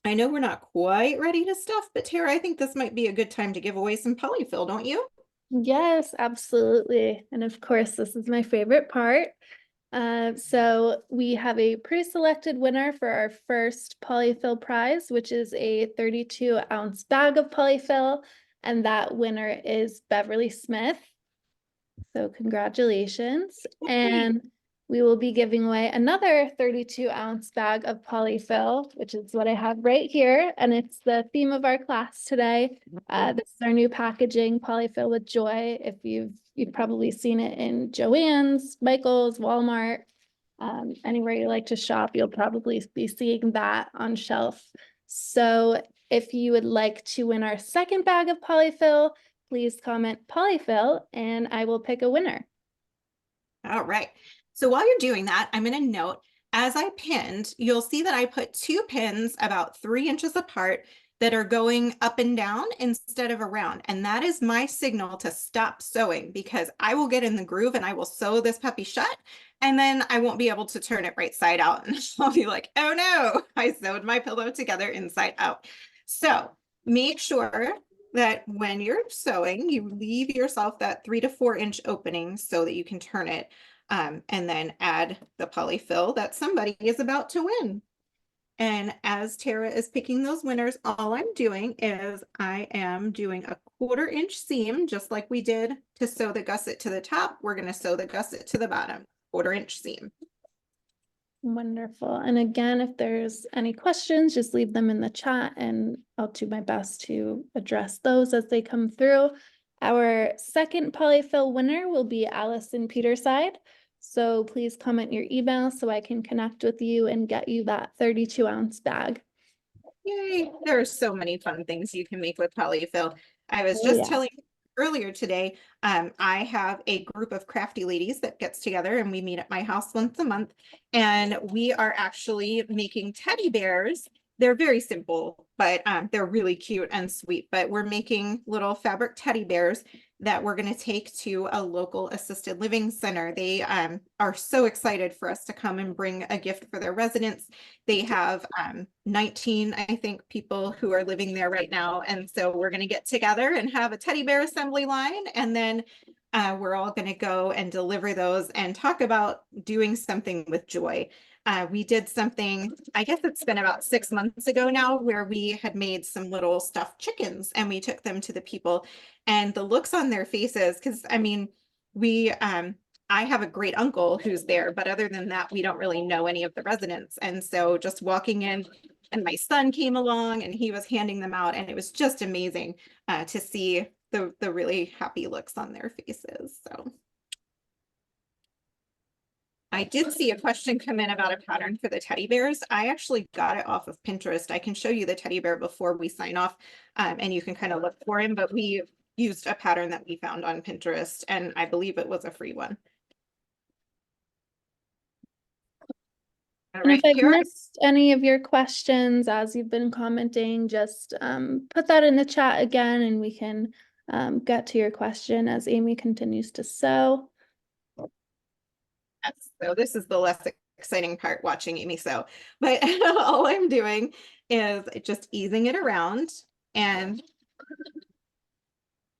I know we're not quite ready to stuff, but Tara, I think this might be a good time to give away some Poly-Fil, don't you? Yes, absolutely. And of course, this is my favorite part. So we have a pre-selected winner for our first Poly-Fil prize, which is a 32-ounce bag of Poly-Fil, and that winner is Beverly Smith. So congratulations. And we will be giving away another 32-ounce bag of Poly-Fil, which is what I have right here. And it's the theme of our class today. This is our new packaging, Poly-Fil with Joy. If you've probably seen it in Joann's, Michael's, Walmart, anywhere you like to shop, you'll probably be seeing that on shelf. So if you would like to win our second bag of Poly-Fil, please comment Poly-Fil and I will pick a winner. All right. So while you're doing that, I'm going to note, as I pinned, you'll see that I put two pins about 3 inches apart that are going up and down instead of around. And that is my signal to stop sewing, because I will get in the groove and I will sew this puppy shut, and then I won't be able to turn it right side out. And I'll be like, oh no, I sewed my pillow together inside out. So make sure that when you're sewing, you leave yourself that 3 to 4 inch opening so that you can turn it, and then add the Poly-Fil that somebody is about to win. And as Tara is picking those winners, all I'm doing is I am doing a 1/4 inch seam, just like we did to sew the gusset to the top. We're going to sew the gusset to the bottom, 1/4 inch seam. Wonderful. And again, if there's any questions, just leave them in the chat and I'll do my best to address those as they come through. Our second Poly-Fil winner will be Allison Peterside. So please comment your email so I can connect with you and get you that 32-ounce bag. Yay, there are so many fun things you can make with Poly-Fil. I was just telling you earlier today, I have a group of crafty ladies that gets together and we meet at my house once a month, and we are actually making teddy bears. They're very simple, but they're really cute and sweet. But we're making little fabric teddy bears that we're going to take to a local assisted living center. They are so excited for us to come and bring a gift for their residents. They have 19, I think, people who are living there right now. And so we're going to get together and have a teddy bear assembly line. And then we're all going to go and deliver those and talk about doing something with joy. We did something, I guess it's been about 6 months ago now, where we had made some little stuffed chickens and we took them to the people, and the looks on their faces, because I mean, I have a great uncle who's there, but other than that, we don't really know any of the residents. And so just walking in and my son came along and he was handing them out, and it was just amazing to see the really happy looks on their faces. So I did see a question come in about a pattern for the teddy bears. I actually got it off of Pinterest. I can show you the teddy bear before we sign off, and you can kind of look for him, but we used a pattern that we found on Pinterest, and I believe it was a free one. All And if right, I've Kara? missed any of your questions as you've been commenting, just put that in the chat again and we can get to your question as Amy continues to sew. Yes, so this is the less exciting part, watching Amy sew. But all I'm doing is just easing it around, and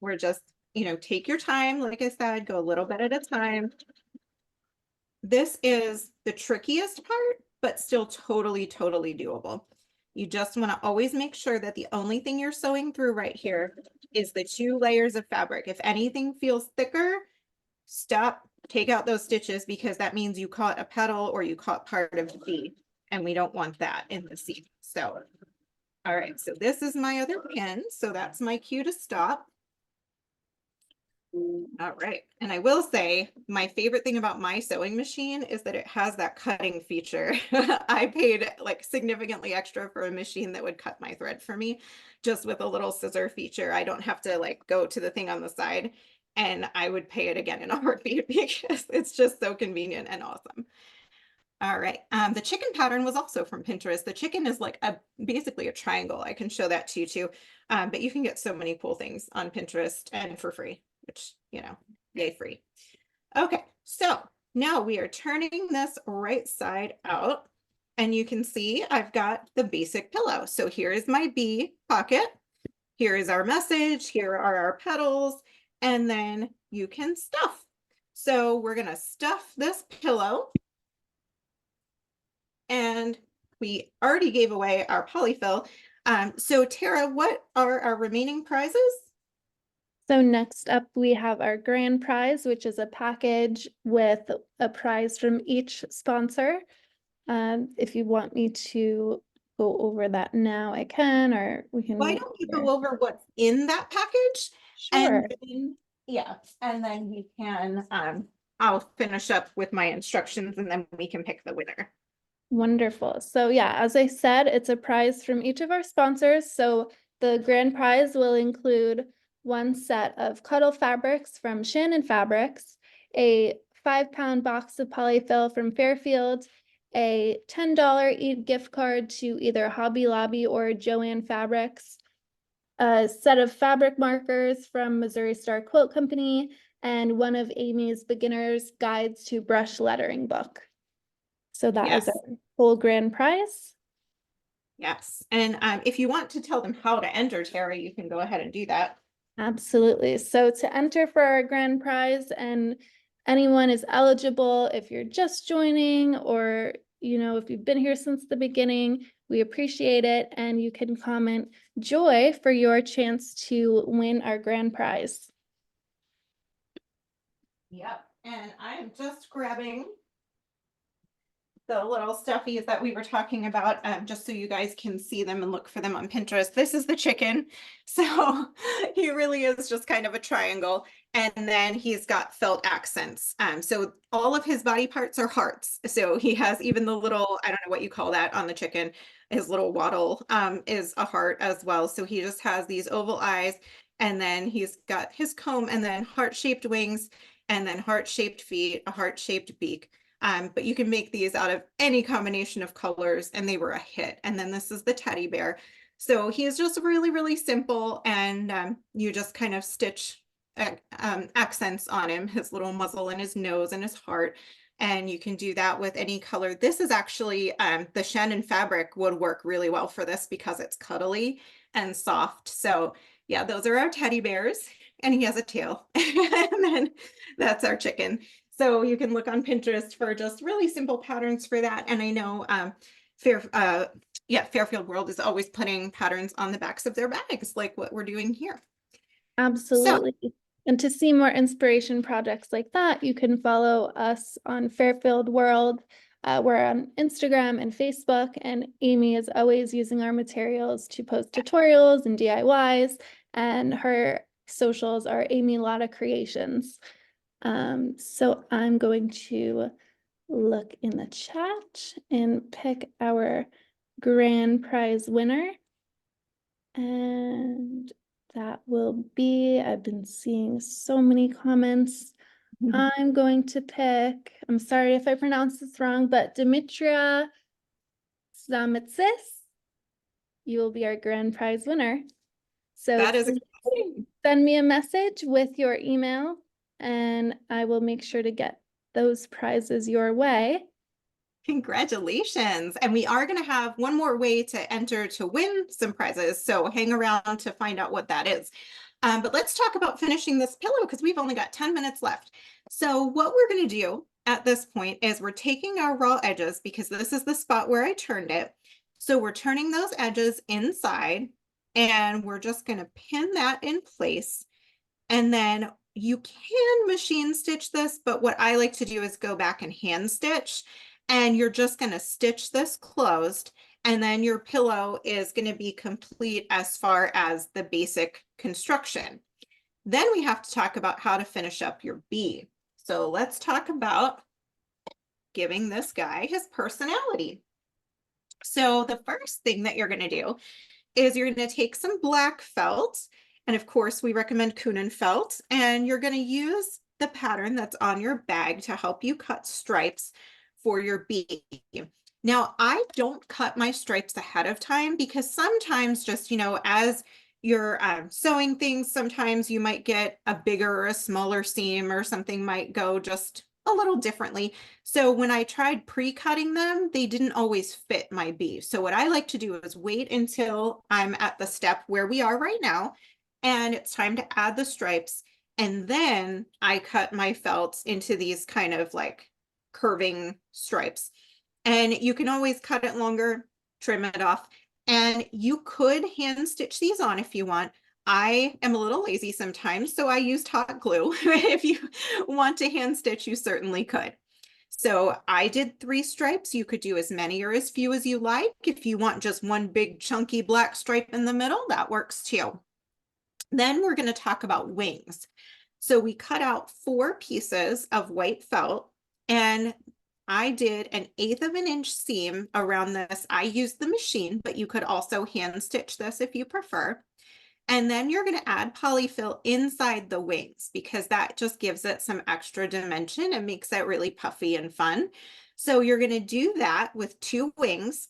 we're just, take your time. Like I said, go a little bit at a time. This is the trickiest part, but still totally, totally doable. You just want to always make sure that the only thing you're sewing through right here is the 2 layers of fabric. If anything feels thicker, stop, take out those stitches, because that means you caught a petal or you caught part of the seed, and we don't want that in the seed. So, all right, so this is my other pin. So that's my cue to stop. All right, and I will say my favorite thing about my sewing machine is that it has that cutting feature. I paid like significantly extra for a machine that would cut my thread for me, just with a little scissor feature. I don't have to like go to the thing on the side, and I would pay it again in a heartbeat because it's just so convenient and awesome. All right, the chicken pattern was also from Pinterest. The chicken is like basically a triangle. I can show that to you too, but you can get so many cool things on Pinterest and for free, which, yay free. Okay, so now we are turning this right side out, and you can see I've got the basic pillow. So here is my bee pocket. Here is our message. Here are our petals, and then you can stuff. So we're gonna stuff this pillow, and we already gave away our Poly-Fil. So Tara, what are our remaining prizes? So next up, we have our grand prize, which is a package with a prize from each sponsor. If you want me to go over that now, I can, or we can Why wait don't you here. go over what's in that package? Sure. And then, yeah, and then we can, I'll finish up with my instructions, and then we can pick the winner. Wonderful. So yeah, as I said, it's a prize from each of our sponsors. So the grand prize will include 1 set of cuddle fabrics from Shannon Fabrics, a 5-pound box of Poly-Fil from Fairfield, a $10 gift card to either Hobby Lobby or Joann Fabrics, a set of fabric markers from Missouri Star Quilt Company, and one of Amy's beginner's guides to brush lettering book. So that is Yes. our full grand prize. Yes, and if you want to tell them how to enter, Tara, you can go ahead and do that. Absolutely. So to enter for our grand prize, and anyone is eligible if you're just joining, or if you've been here since the beginning, we appreciate it. And you can comment joy for your chance to win our grand prize. Yep, and I'm just grabbing the little stuffies that we were talking about, just so you guys can see them and look for them on Pinterest. This is the chicken. So he really is just kind of a triangle. And then he's got felt accents. So all of his body parts are hearts. So he has even the little, I don't know what you call that on the chicken, his little waddle is a heart as well. So he just has these oval eyes, and then he's got his comb, and then heart-shaped wings, and then heart-shaped feet, a heart-shaped beak. But you can make these out of any combination of colors, and they were a hit. And then this is the teddy bear. So he is just really, really simple, and you just kind of stitch accents on him, his little muzzle and his nose and his heart. And you can do that with any color. This is actually, the Shannon fabric would work really well for this because it's cuddly and soft. So yeah, those are our teddy bears, and he has a tail. And then that's our chicken. So you can look on Pinterest for just really simple patterns for that. And I know Fairfield World is always putting patterns on the backs of their bags, like what we're doing here. Absolutely. And to see more inspiration projects like that, you can follow us on Fairfield World. We're on Instagram and Facebook, and Amy is always using our materials to post tutorials and DIYs, and her socials are Amy Lotta Creations. So I'm going to look in the chat and pick our grand prize winner. And that will be, I've been seeing so many comments. I'm going to pick, I'm sorry if I pronounce this wrong, but Demetria Zamitsis. You will be our grand prize winner. So That is exciting. send me a message with your email and I will make sure to get those prizes your way. Congratulations. And we are going to have one more way to enter to win some prizes. So hang around to find out what that is. But let's talk about finishing this pillow because we've only got 10 minutes left. So what we're going to do at this point is we're taking our raw edges because this is the spot where I turned it. So we're turning those edges inside and we're just going to pin that in place. And then you can machine stitch this, but what I like to do is go back and hand stitch. And you're just going to stitch this closed. And then your pillow is going to be complete as far as the basic construction. Then we have to talk about how to finish up your bee. So let's talk about giving this guy his personality. So the first thing that you're going to do is you're going to take some black felt. And of course, we recommend Kunin felt. And you're going to use the pattern that's on your bag to help you cut stripes for your bee. Now, I don't cut my stripes ahead of time because sometimes just, as you're sewing things, sometimes you might get a bigger or a smaller seam or something might go just a little differently. So when I tried pre-cutting them, they didn't always fit my bee. So what I like to do is wait until I'm at the step where we are right now, and it's time to add the stripes. And then I cut my felts into these kind of like curving stripes. And you can always cut it longer, trim it off, and you could hand stitch these on if you want. I am a little lazy sometimes, so I used hot glue. If you want to hand stitch, you certainly could. So I did 3 stripes. You could do as many or as few as you like. If you want just one big chunky black stripe in the middle, that works too. Then we're going to talk about wings. So we cut out 4 pieces of white felt, and I did 1/8 of an inch seam around this. I used the machine, but you could also hand stitch this if you prefer. And then you're going to add polyfill inside the wings because that just gives it some extra dimension and makes it really puffy and fun. So you're going to do that with 2 wings.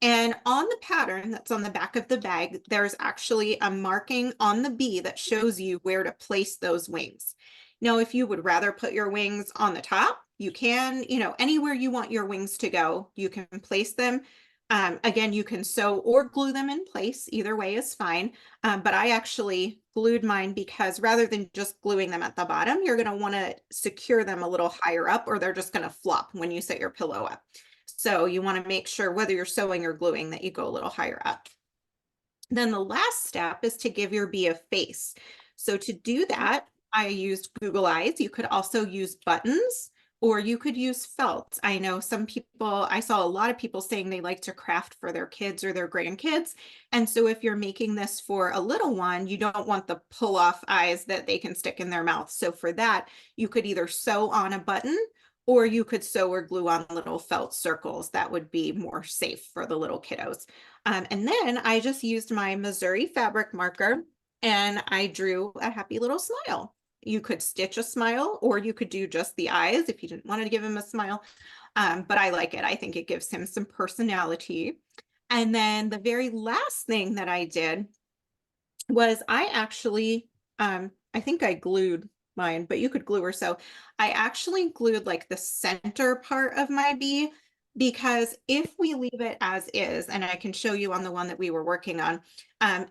And on the pattern that's on the back of the bag, there's actually a marking on the bee that shows you where to place those wings. Now, if you would rather put your wings on the top, you can, anywhere you want your wings to go, you can place them. Again, you can sew or glue them in place. Either way is fine. But I actually glued mine because rather than just gluing them at the bottom, you're going to want to secure them a little higher up or they're just going to flop when you set your pillow up. So you want to make sure whether you're sewing or gluing that you go a little higher up. Then the last step is to give your bee a face. So to do that, I used Google Eyes. You could also use buttons or you could use felt. I know some people, I saw a lot of people saying they like to craft for their kids or their grandkids. And so if you're making this for a little one, you don't want the pull off eyes that they can stick in their mouth. So for that, you could either sew on a button or you could sew or glue on little felt circles. That would be more safe for the little kiddos. And then I just used my Missouri fabric marker and I drew a happy little smile. You could stitch a smile or you could do just the eyes if you didn't want to give him a smile. But I like it. I think it gives him some personality. And then the very last thing that I did was I actually, I think I glued mine, but you could glue or sew. I actually glued like the center part of my bee because if we leave it as is, and I can show you on the one that we were working on,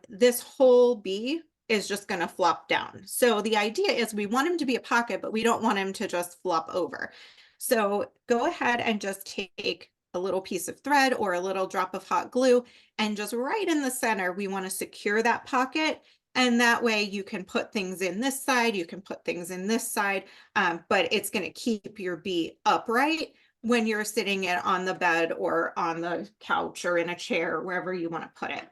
this whole bee is just going to flop down. So the idea is we want him to be a pocket, but we don't want him to just flop over. So go ahead and just take a little piece of thread or a little drop of hot glue and just right in the center, we want to secure that pocket. And that way you can put things in this side, you can put things in this side, but it's going to keep your bee upright, when you're sitting on the bed or on the couch or in a chair, wherever you want to put it.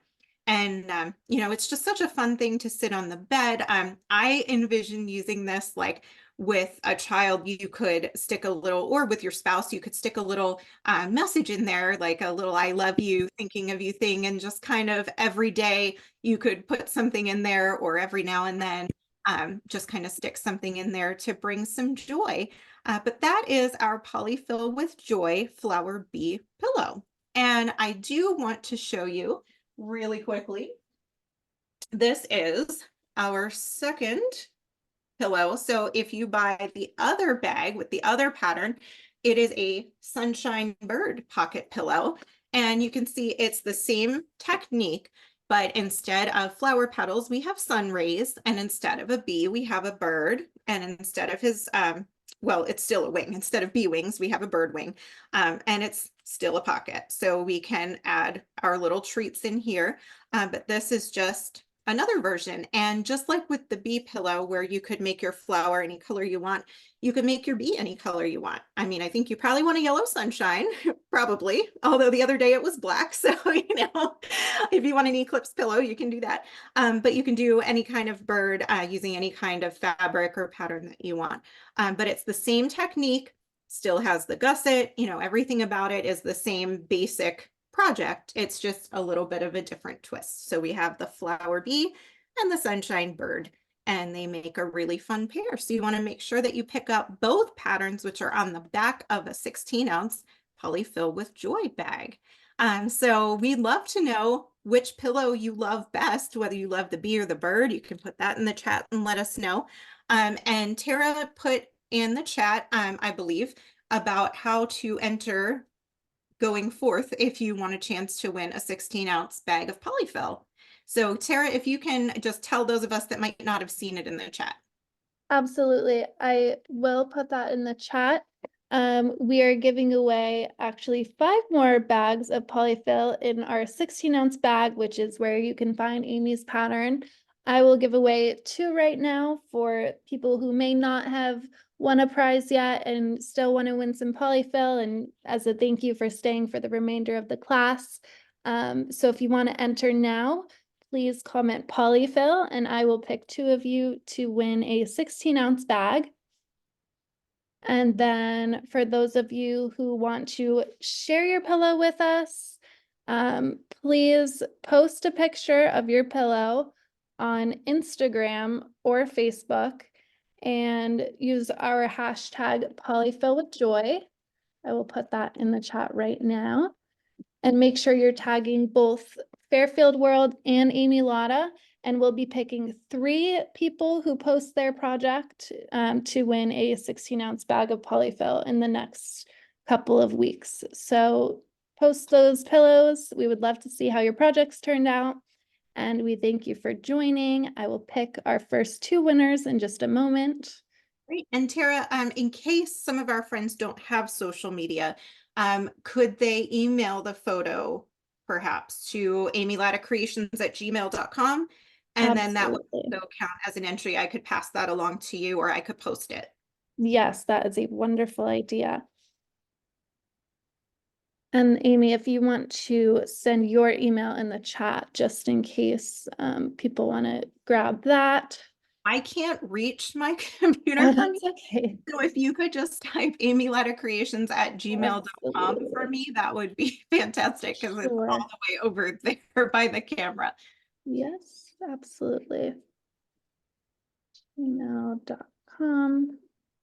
And, you know, it's just such a fun thing to sit on the bed. I envision using this like with a child, you could stick a little, or with your spouse, you could stick a little message in there, like a little I love you, thinking of you thing. And just kind of every day you could put something in there, or every now and then just kind of stick something in there to bring some joy. But that is our Poly-Fil with Joy Flower Bee pillow. And I do want to show you really quickly. This is our second pillow. So if you buy the other bag with the other pattern, it is a sunshine bird pocket pillow. And you can see it's the same technique, but instead of flower petals, we have sun rays. And instead of a bee, we have a bird. And instead of his, well, it's still a wing. Instead of bee wings, we have a bird wing. And it's still a pocket. So we can add our little treats in here. But this is just another version. And just like with the bee pillow, where you could make your flower any color you want, you can make your bee any color you want. I mean, I think you probably want a yellow sunshine, probably, although the other day it was black. So, you know, if you want an eclipse pillow, you can do that. But you can do any kind of bird using any kind of fabric or pattern that you want. But it's the same technique, still has the gusset, you know, everything about it is the same basic project. It's just a little bit of a different twist. So we have the flower bee and the sunshine bird, and they make a really fun pair. So you want to make sure that you pick up both patterns, which are on the back of a 16-ounce Poly-Fil with Joy bag. So we'd love to know which pillow you love best, whether you love the bee or the bird. You can put that in the chat and let us know. And Tara put in the chat, I believe, about how to enter going forth if you want a chance to win a 16-ounce bag of Poly-Fil. So Tara, if you can just tell those of us that might not have seen it in the chat. Absolutely. I will put that in the chat. We are giving away actually 5 more bags of Poly-Fil in our 16-ounce bag, which is where you can find Amy's pattern. I will give away 2 right now for people who may not have won a prize yet and still want to win some Poly-Fil, and as a thank you for staying for the remainder of the class. So if you want to enter now, please comment Poly-Fil and I will pick 2 of you to win a 16-ounce bag. And then for those of you who want to share your pillow with us, please post a picture of your pillow on Instagram or Facebook and use our hashtag Poly-Fil with Joy. I will put that in the chat right now. And make sure you're tagging both Fairfield World and Amy Lotta, and we'll be picking 3 people who post their project to win a 16-ounce bag of Poly-Fil in the next couple of weeks. So post those pillows. We would love to see how your projects turned out. And we thank you for joining. I will pick our first 2 winners in just a moment. Great. And Tara, in case some of our friends don't have social media, could they email the photo perhaps to amylattacreations@gmail.com? And then that would Absolutely. also count as an entry. I could pass that along to you, or I could post it. Yes, that is a wonderful idea. And Amy, if you want to send your email in the chat, just in case people want to grab that. I can't reach my computer Oh, from that's you. okay. So if you could just type amylattacreations@gmail.com for Absolutely. me, that would be fantastic, because it's all Sure. the way over there by the camera. Yes, absolutely. Gmail.com.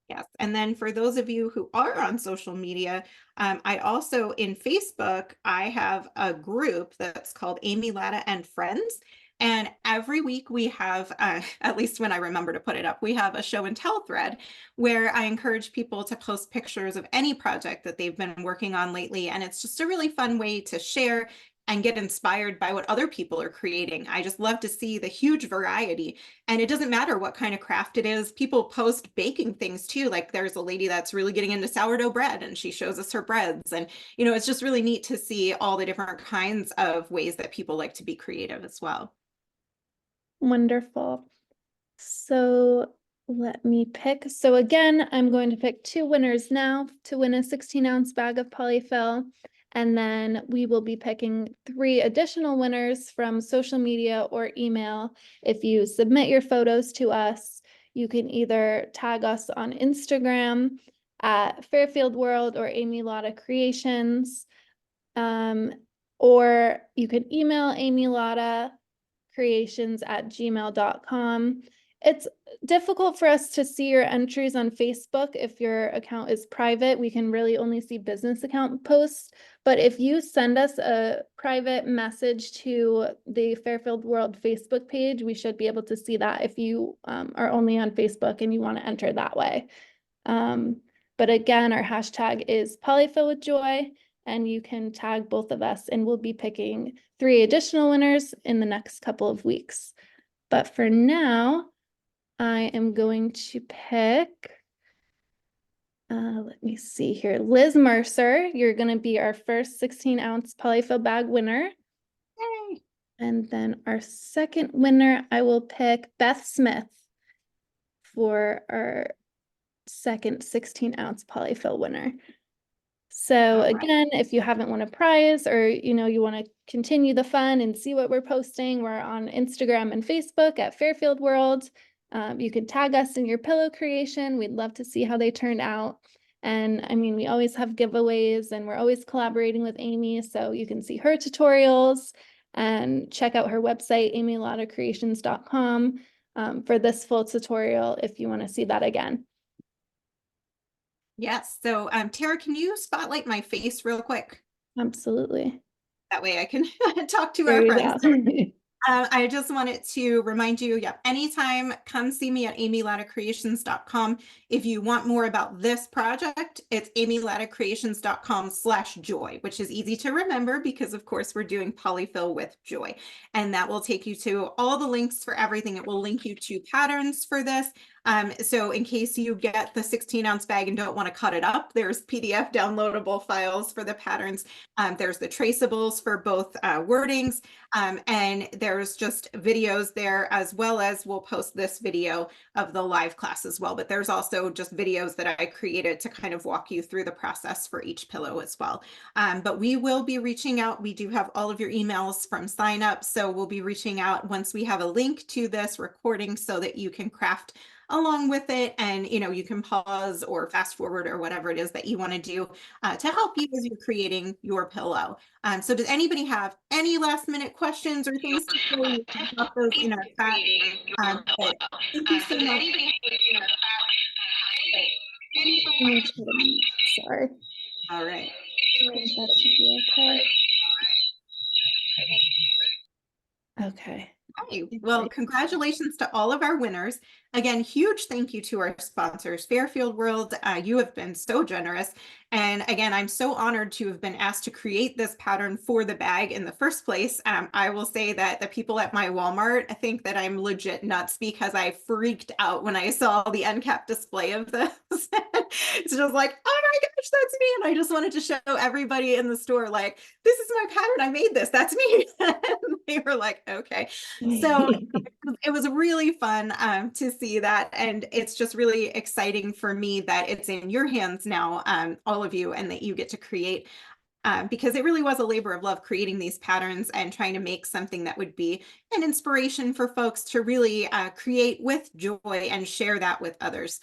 Yes. And then for those of you who are on social media, I also in Facebook, I have a group that's called Amy Latta and Friends. And every week we have, at least when I remember to put it up, we have a show and tell thread where I encourage people to post pictures of any project that they've been working on lately. And it's just a really fun way to share and get inspired by what other people are creating. I just love to see the huge variety. And it doesn't matter what kind of craft it is. People post baking things too. Like there's a lady that's really getting into sourdough bread and she shows us her breads. And, you know, it's just really neat to see all the different kinds of ways that people like to be creative as well. Wonderful. So let me pick. So again, I'm going to pick 2 winners now to win a 16-ounce bag of Poly-Fil. And then we will be picking 3 additional winners from social media or email. If you submit your photos to us, you can either tag us on Instagram at Fairfield World or Amy Lotta Creations. Or you can email Amy Lotta creations@gmail.com. It's difficult for us to see your entries on Facebook if your account is private. We can really only see business account posts. But if you send us a private message to the Fairfield World Facebook page, we should be able to see that if you are only on Facebook and you want to enter that way. But again, our hashtag is Poly-Fil with Joy, and you can tag both of us, and we'll be picking 3 additional winners in the next couple of weeks. But for now, I am going to pick, let me see here, Liz Mercer. You're going to be our first 16-ounce Poly-Fil bag winner. Yay. And then our second winner, I will pick Beth Smith for our second 16-ounce Poly-Fil winner. So again, if you haven't won a prize, or you want to continue the fun and see what we're posting, we're on Instagram and Facebook at Fairfield World. You can tag us in your pillow creation. We'd love to see how they turned out. And I mean, we always have giveaways, and we're always collaborating with Amy, so you can see her tutorials and check out her website, amylottacreations.com, for this full tutorial if you want to see that again. Yes. So Tara, can you spotlight my face real quick? Absolutely. That way I can talk to There our you friends. go. I just wanted to remind you, anytime, come see me at amylottacreations.com. If you want more about this project, it's amylottacreations.com/joy, which is easy to remember because, of course, we're doing Poly-Fil with joy. And that will take you to all the links for everything. It will link you to patterns for this. So in case you get the 16-ounce bag and don't want to cut it up, there's PDF downloadable files for the patterns. There's the traceables for both wordings, and there's just videos there, as well as we'll post this video of the live class as well. But there's also just videos that I created to kind of walk you through the process for each pillow as well. But we will be reaching out. We do have all of your emails from sign up. So we'll be reaching out once we have a link to this recording so that you can craft along with it, and you can pause or fast forward or whatever it is that you want to do to help you as you're creating your pillow. So does anybody have any last minute questions or things to say? You can drop those in our chat. But thank you so much. Sorry. All right. That should be okay. Okay. Okay, well, congratulations to all of our winners. Again, huge thank you to our sponsors, Fairfield World. You have been so generous. And again, I'm so honored to have been asked to create this pattern for the bag in the first place. I will say that the people at my Walmart think that I'm legit nuts because I freaked out when I saw the end cap display of this. It's just like, oh my gosh, that's me. And I just wanted to show everybody in the store, like, this is my pattern. I made this. That's me. And they were like, okay. So it was really fun to see that. And it's just really exciting for me that it's in your hands now, all of you, and that you get to create, because it really was a labor of love creating these patterns and trying to make something that would be an inspiration for folks to really create with joy and share that with others.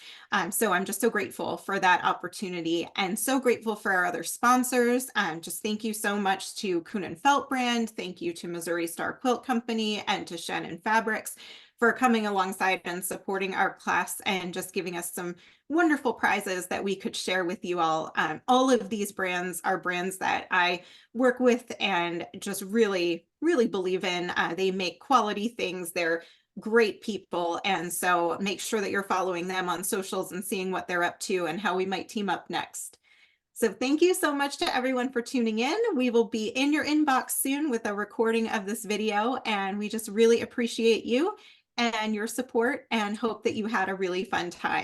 So I'm just so grateful for that opportunity, and so grateful for our other sponsors. Just thank you so much to Kuhn & Felt brand. Thank you to Missouri Star Quilt Company and to Shannon Fabrics for coming alongside and supporting our class and just giving us some wonderful prizes that we could share with you all. All of these brands are brands that I work with and just really, really believe in. They make quality things. They're great people. And so make sure that you're following them on socials and seeing what they're up to and how we might team up next. So thank you so much to everyone for tuning in. We will be in your inbox soon with a recording of this video, and we just really appreciate you and your support and hope that you had a really fun time.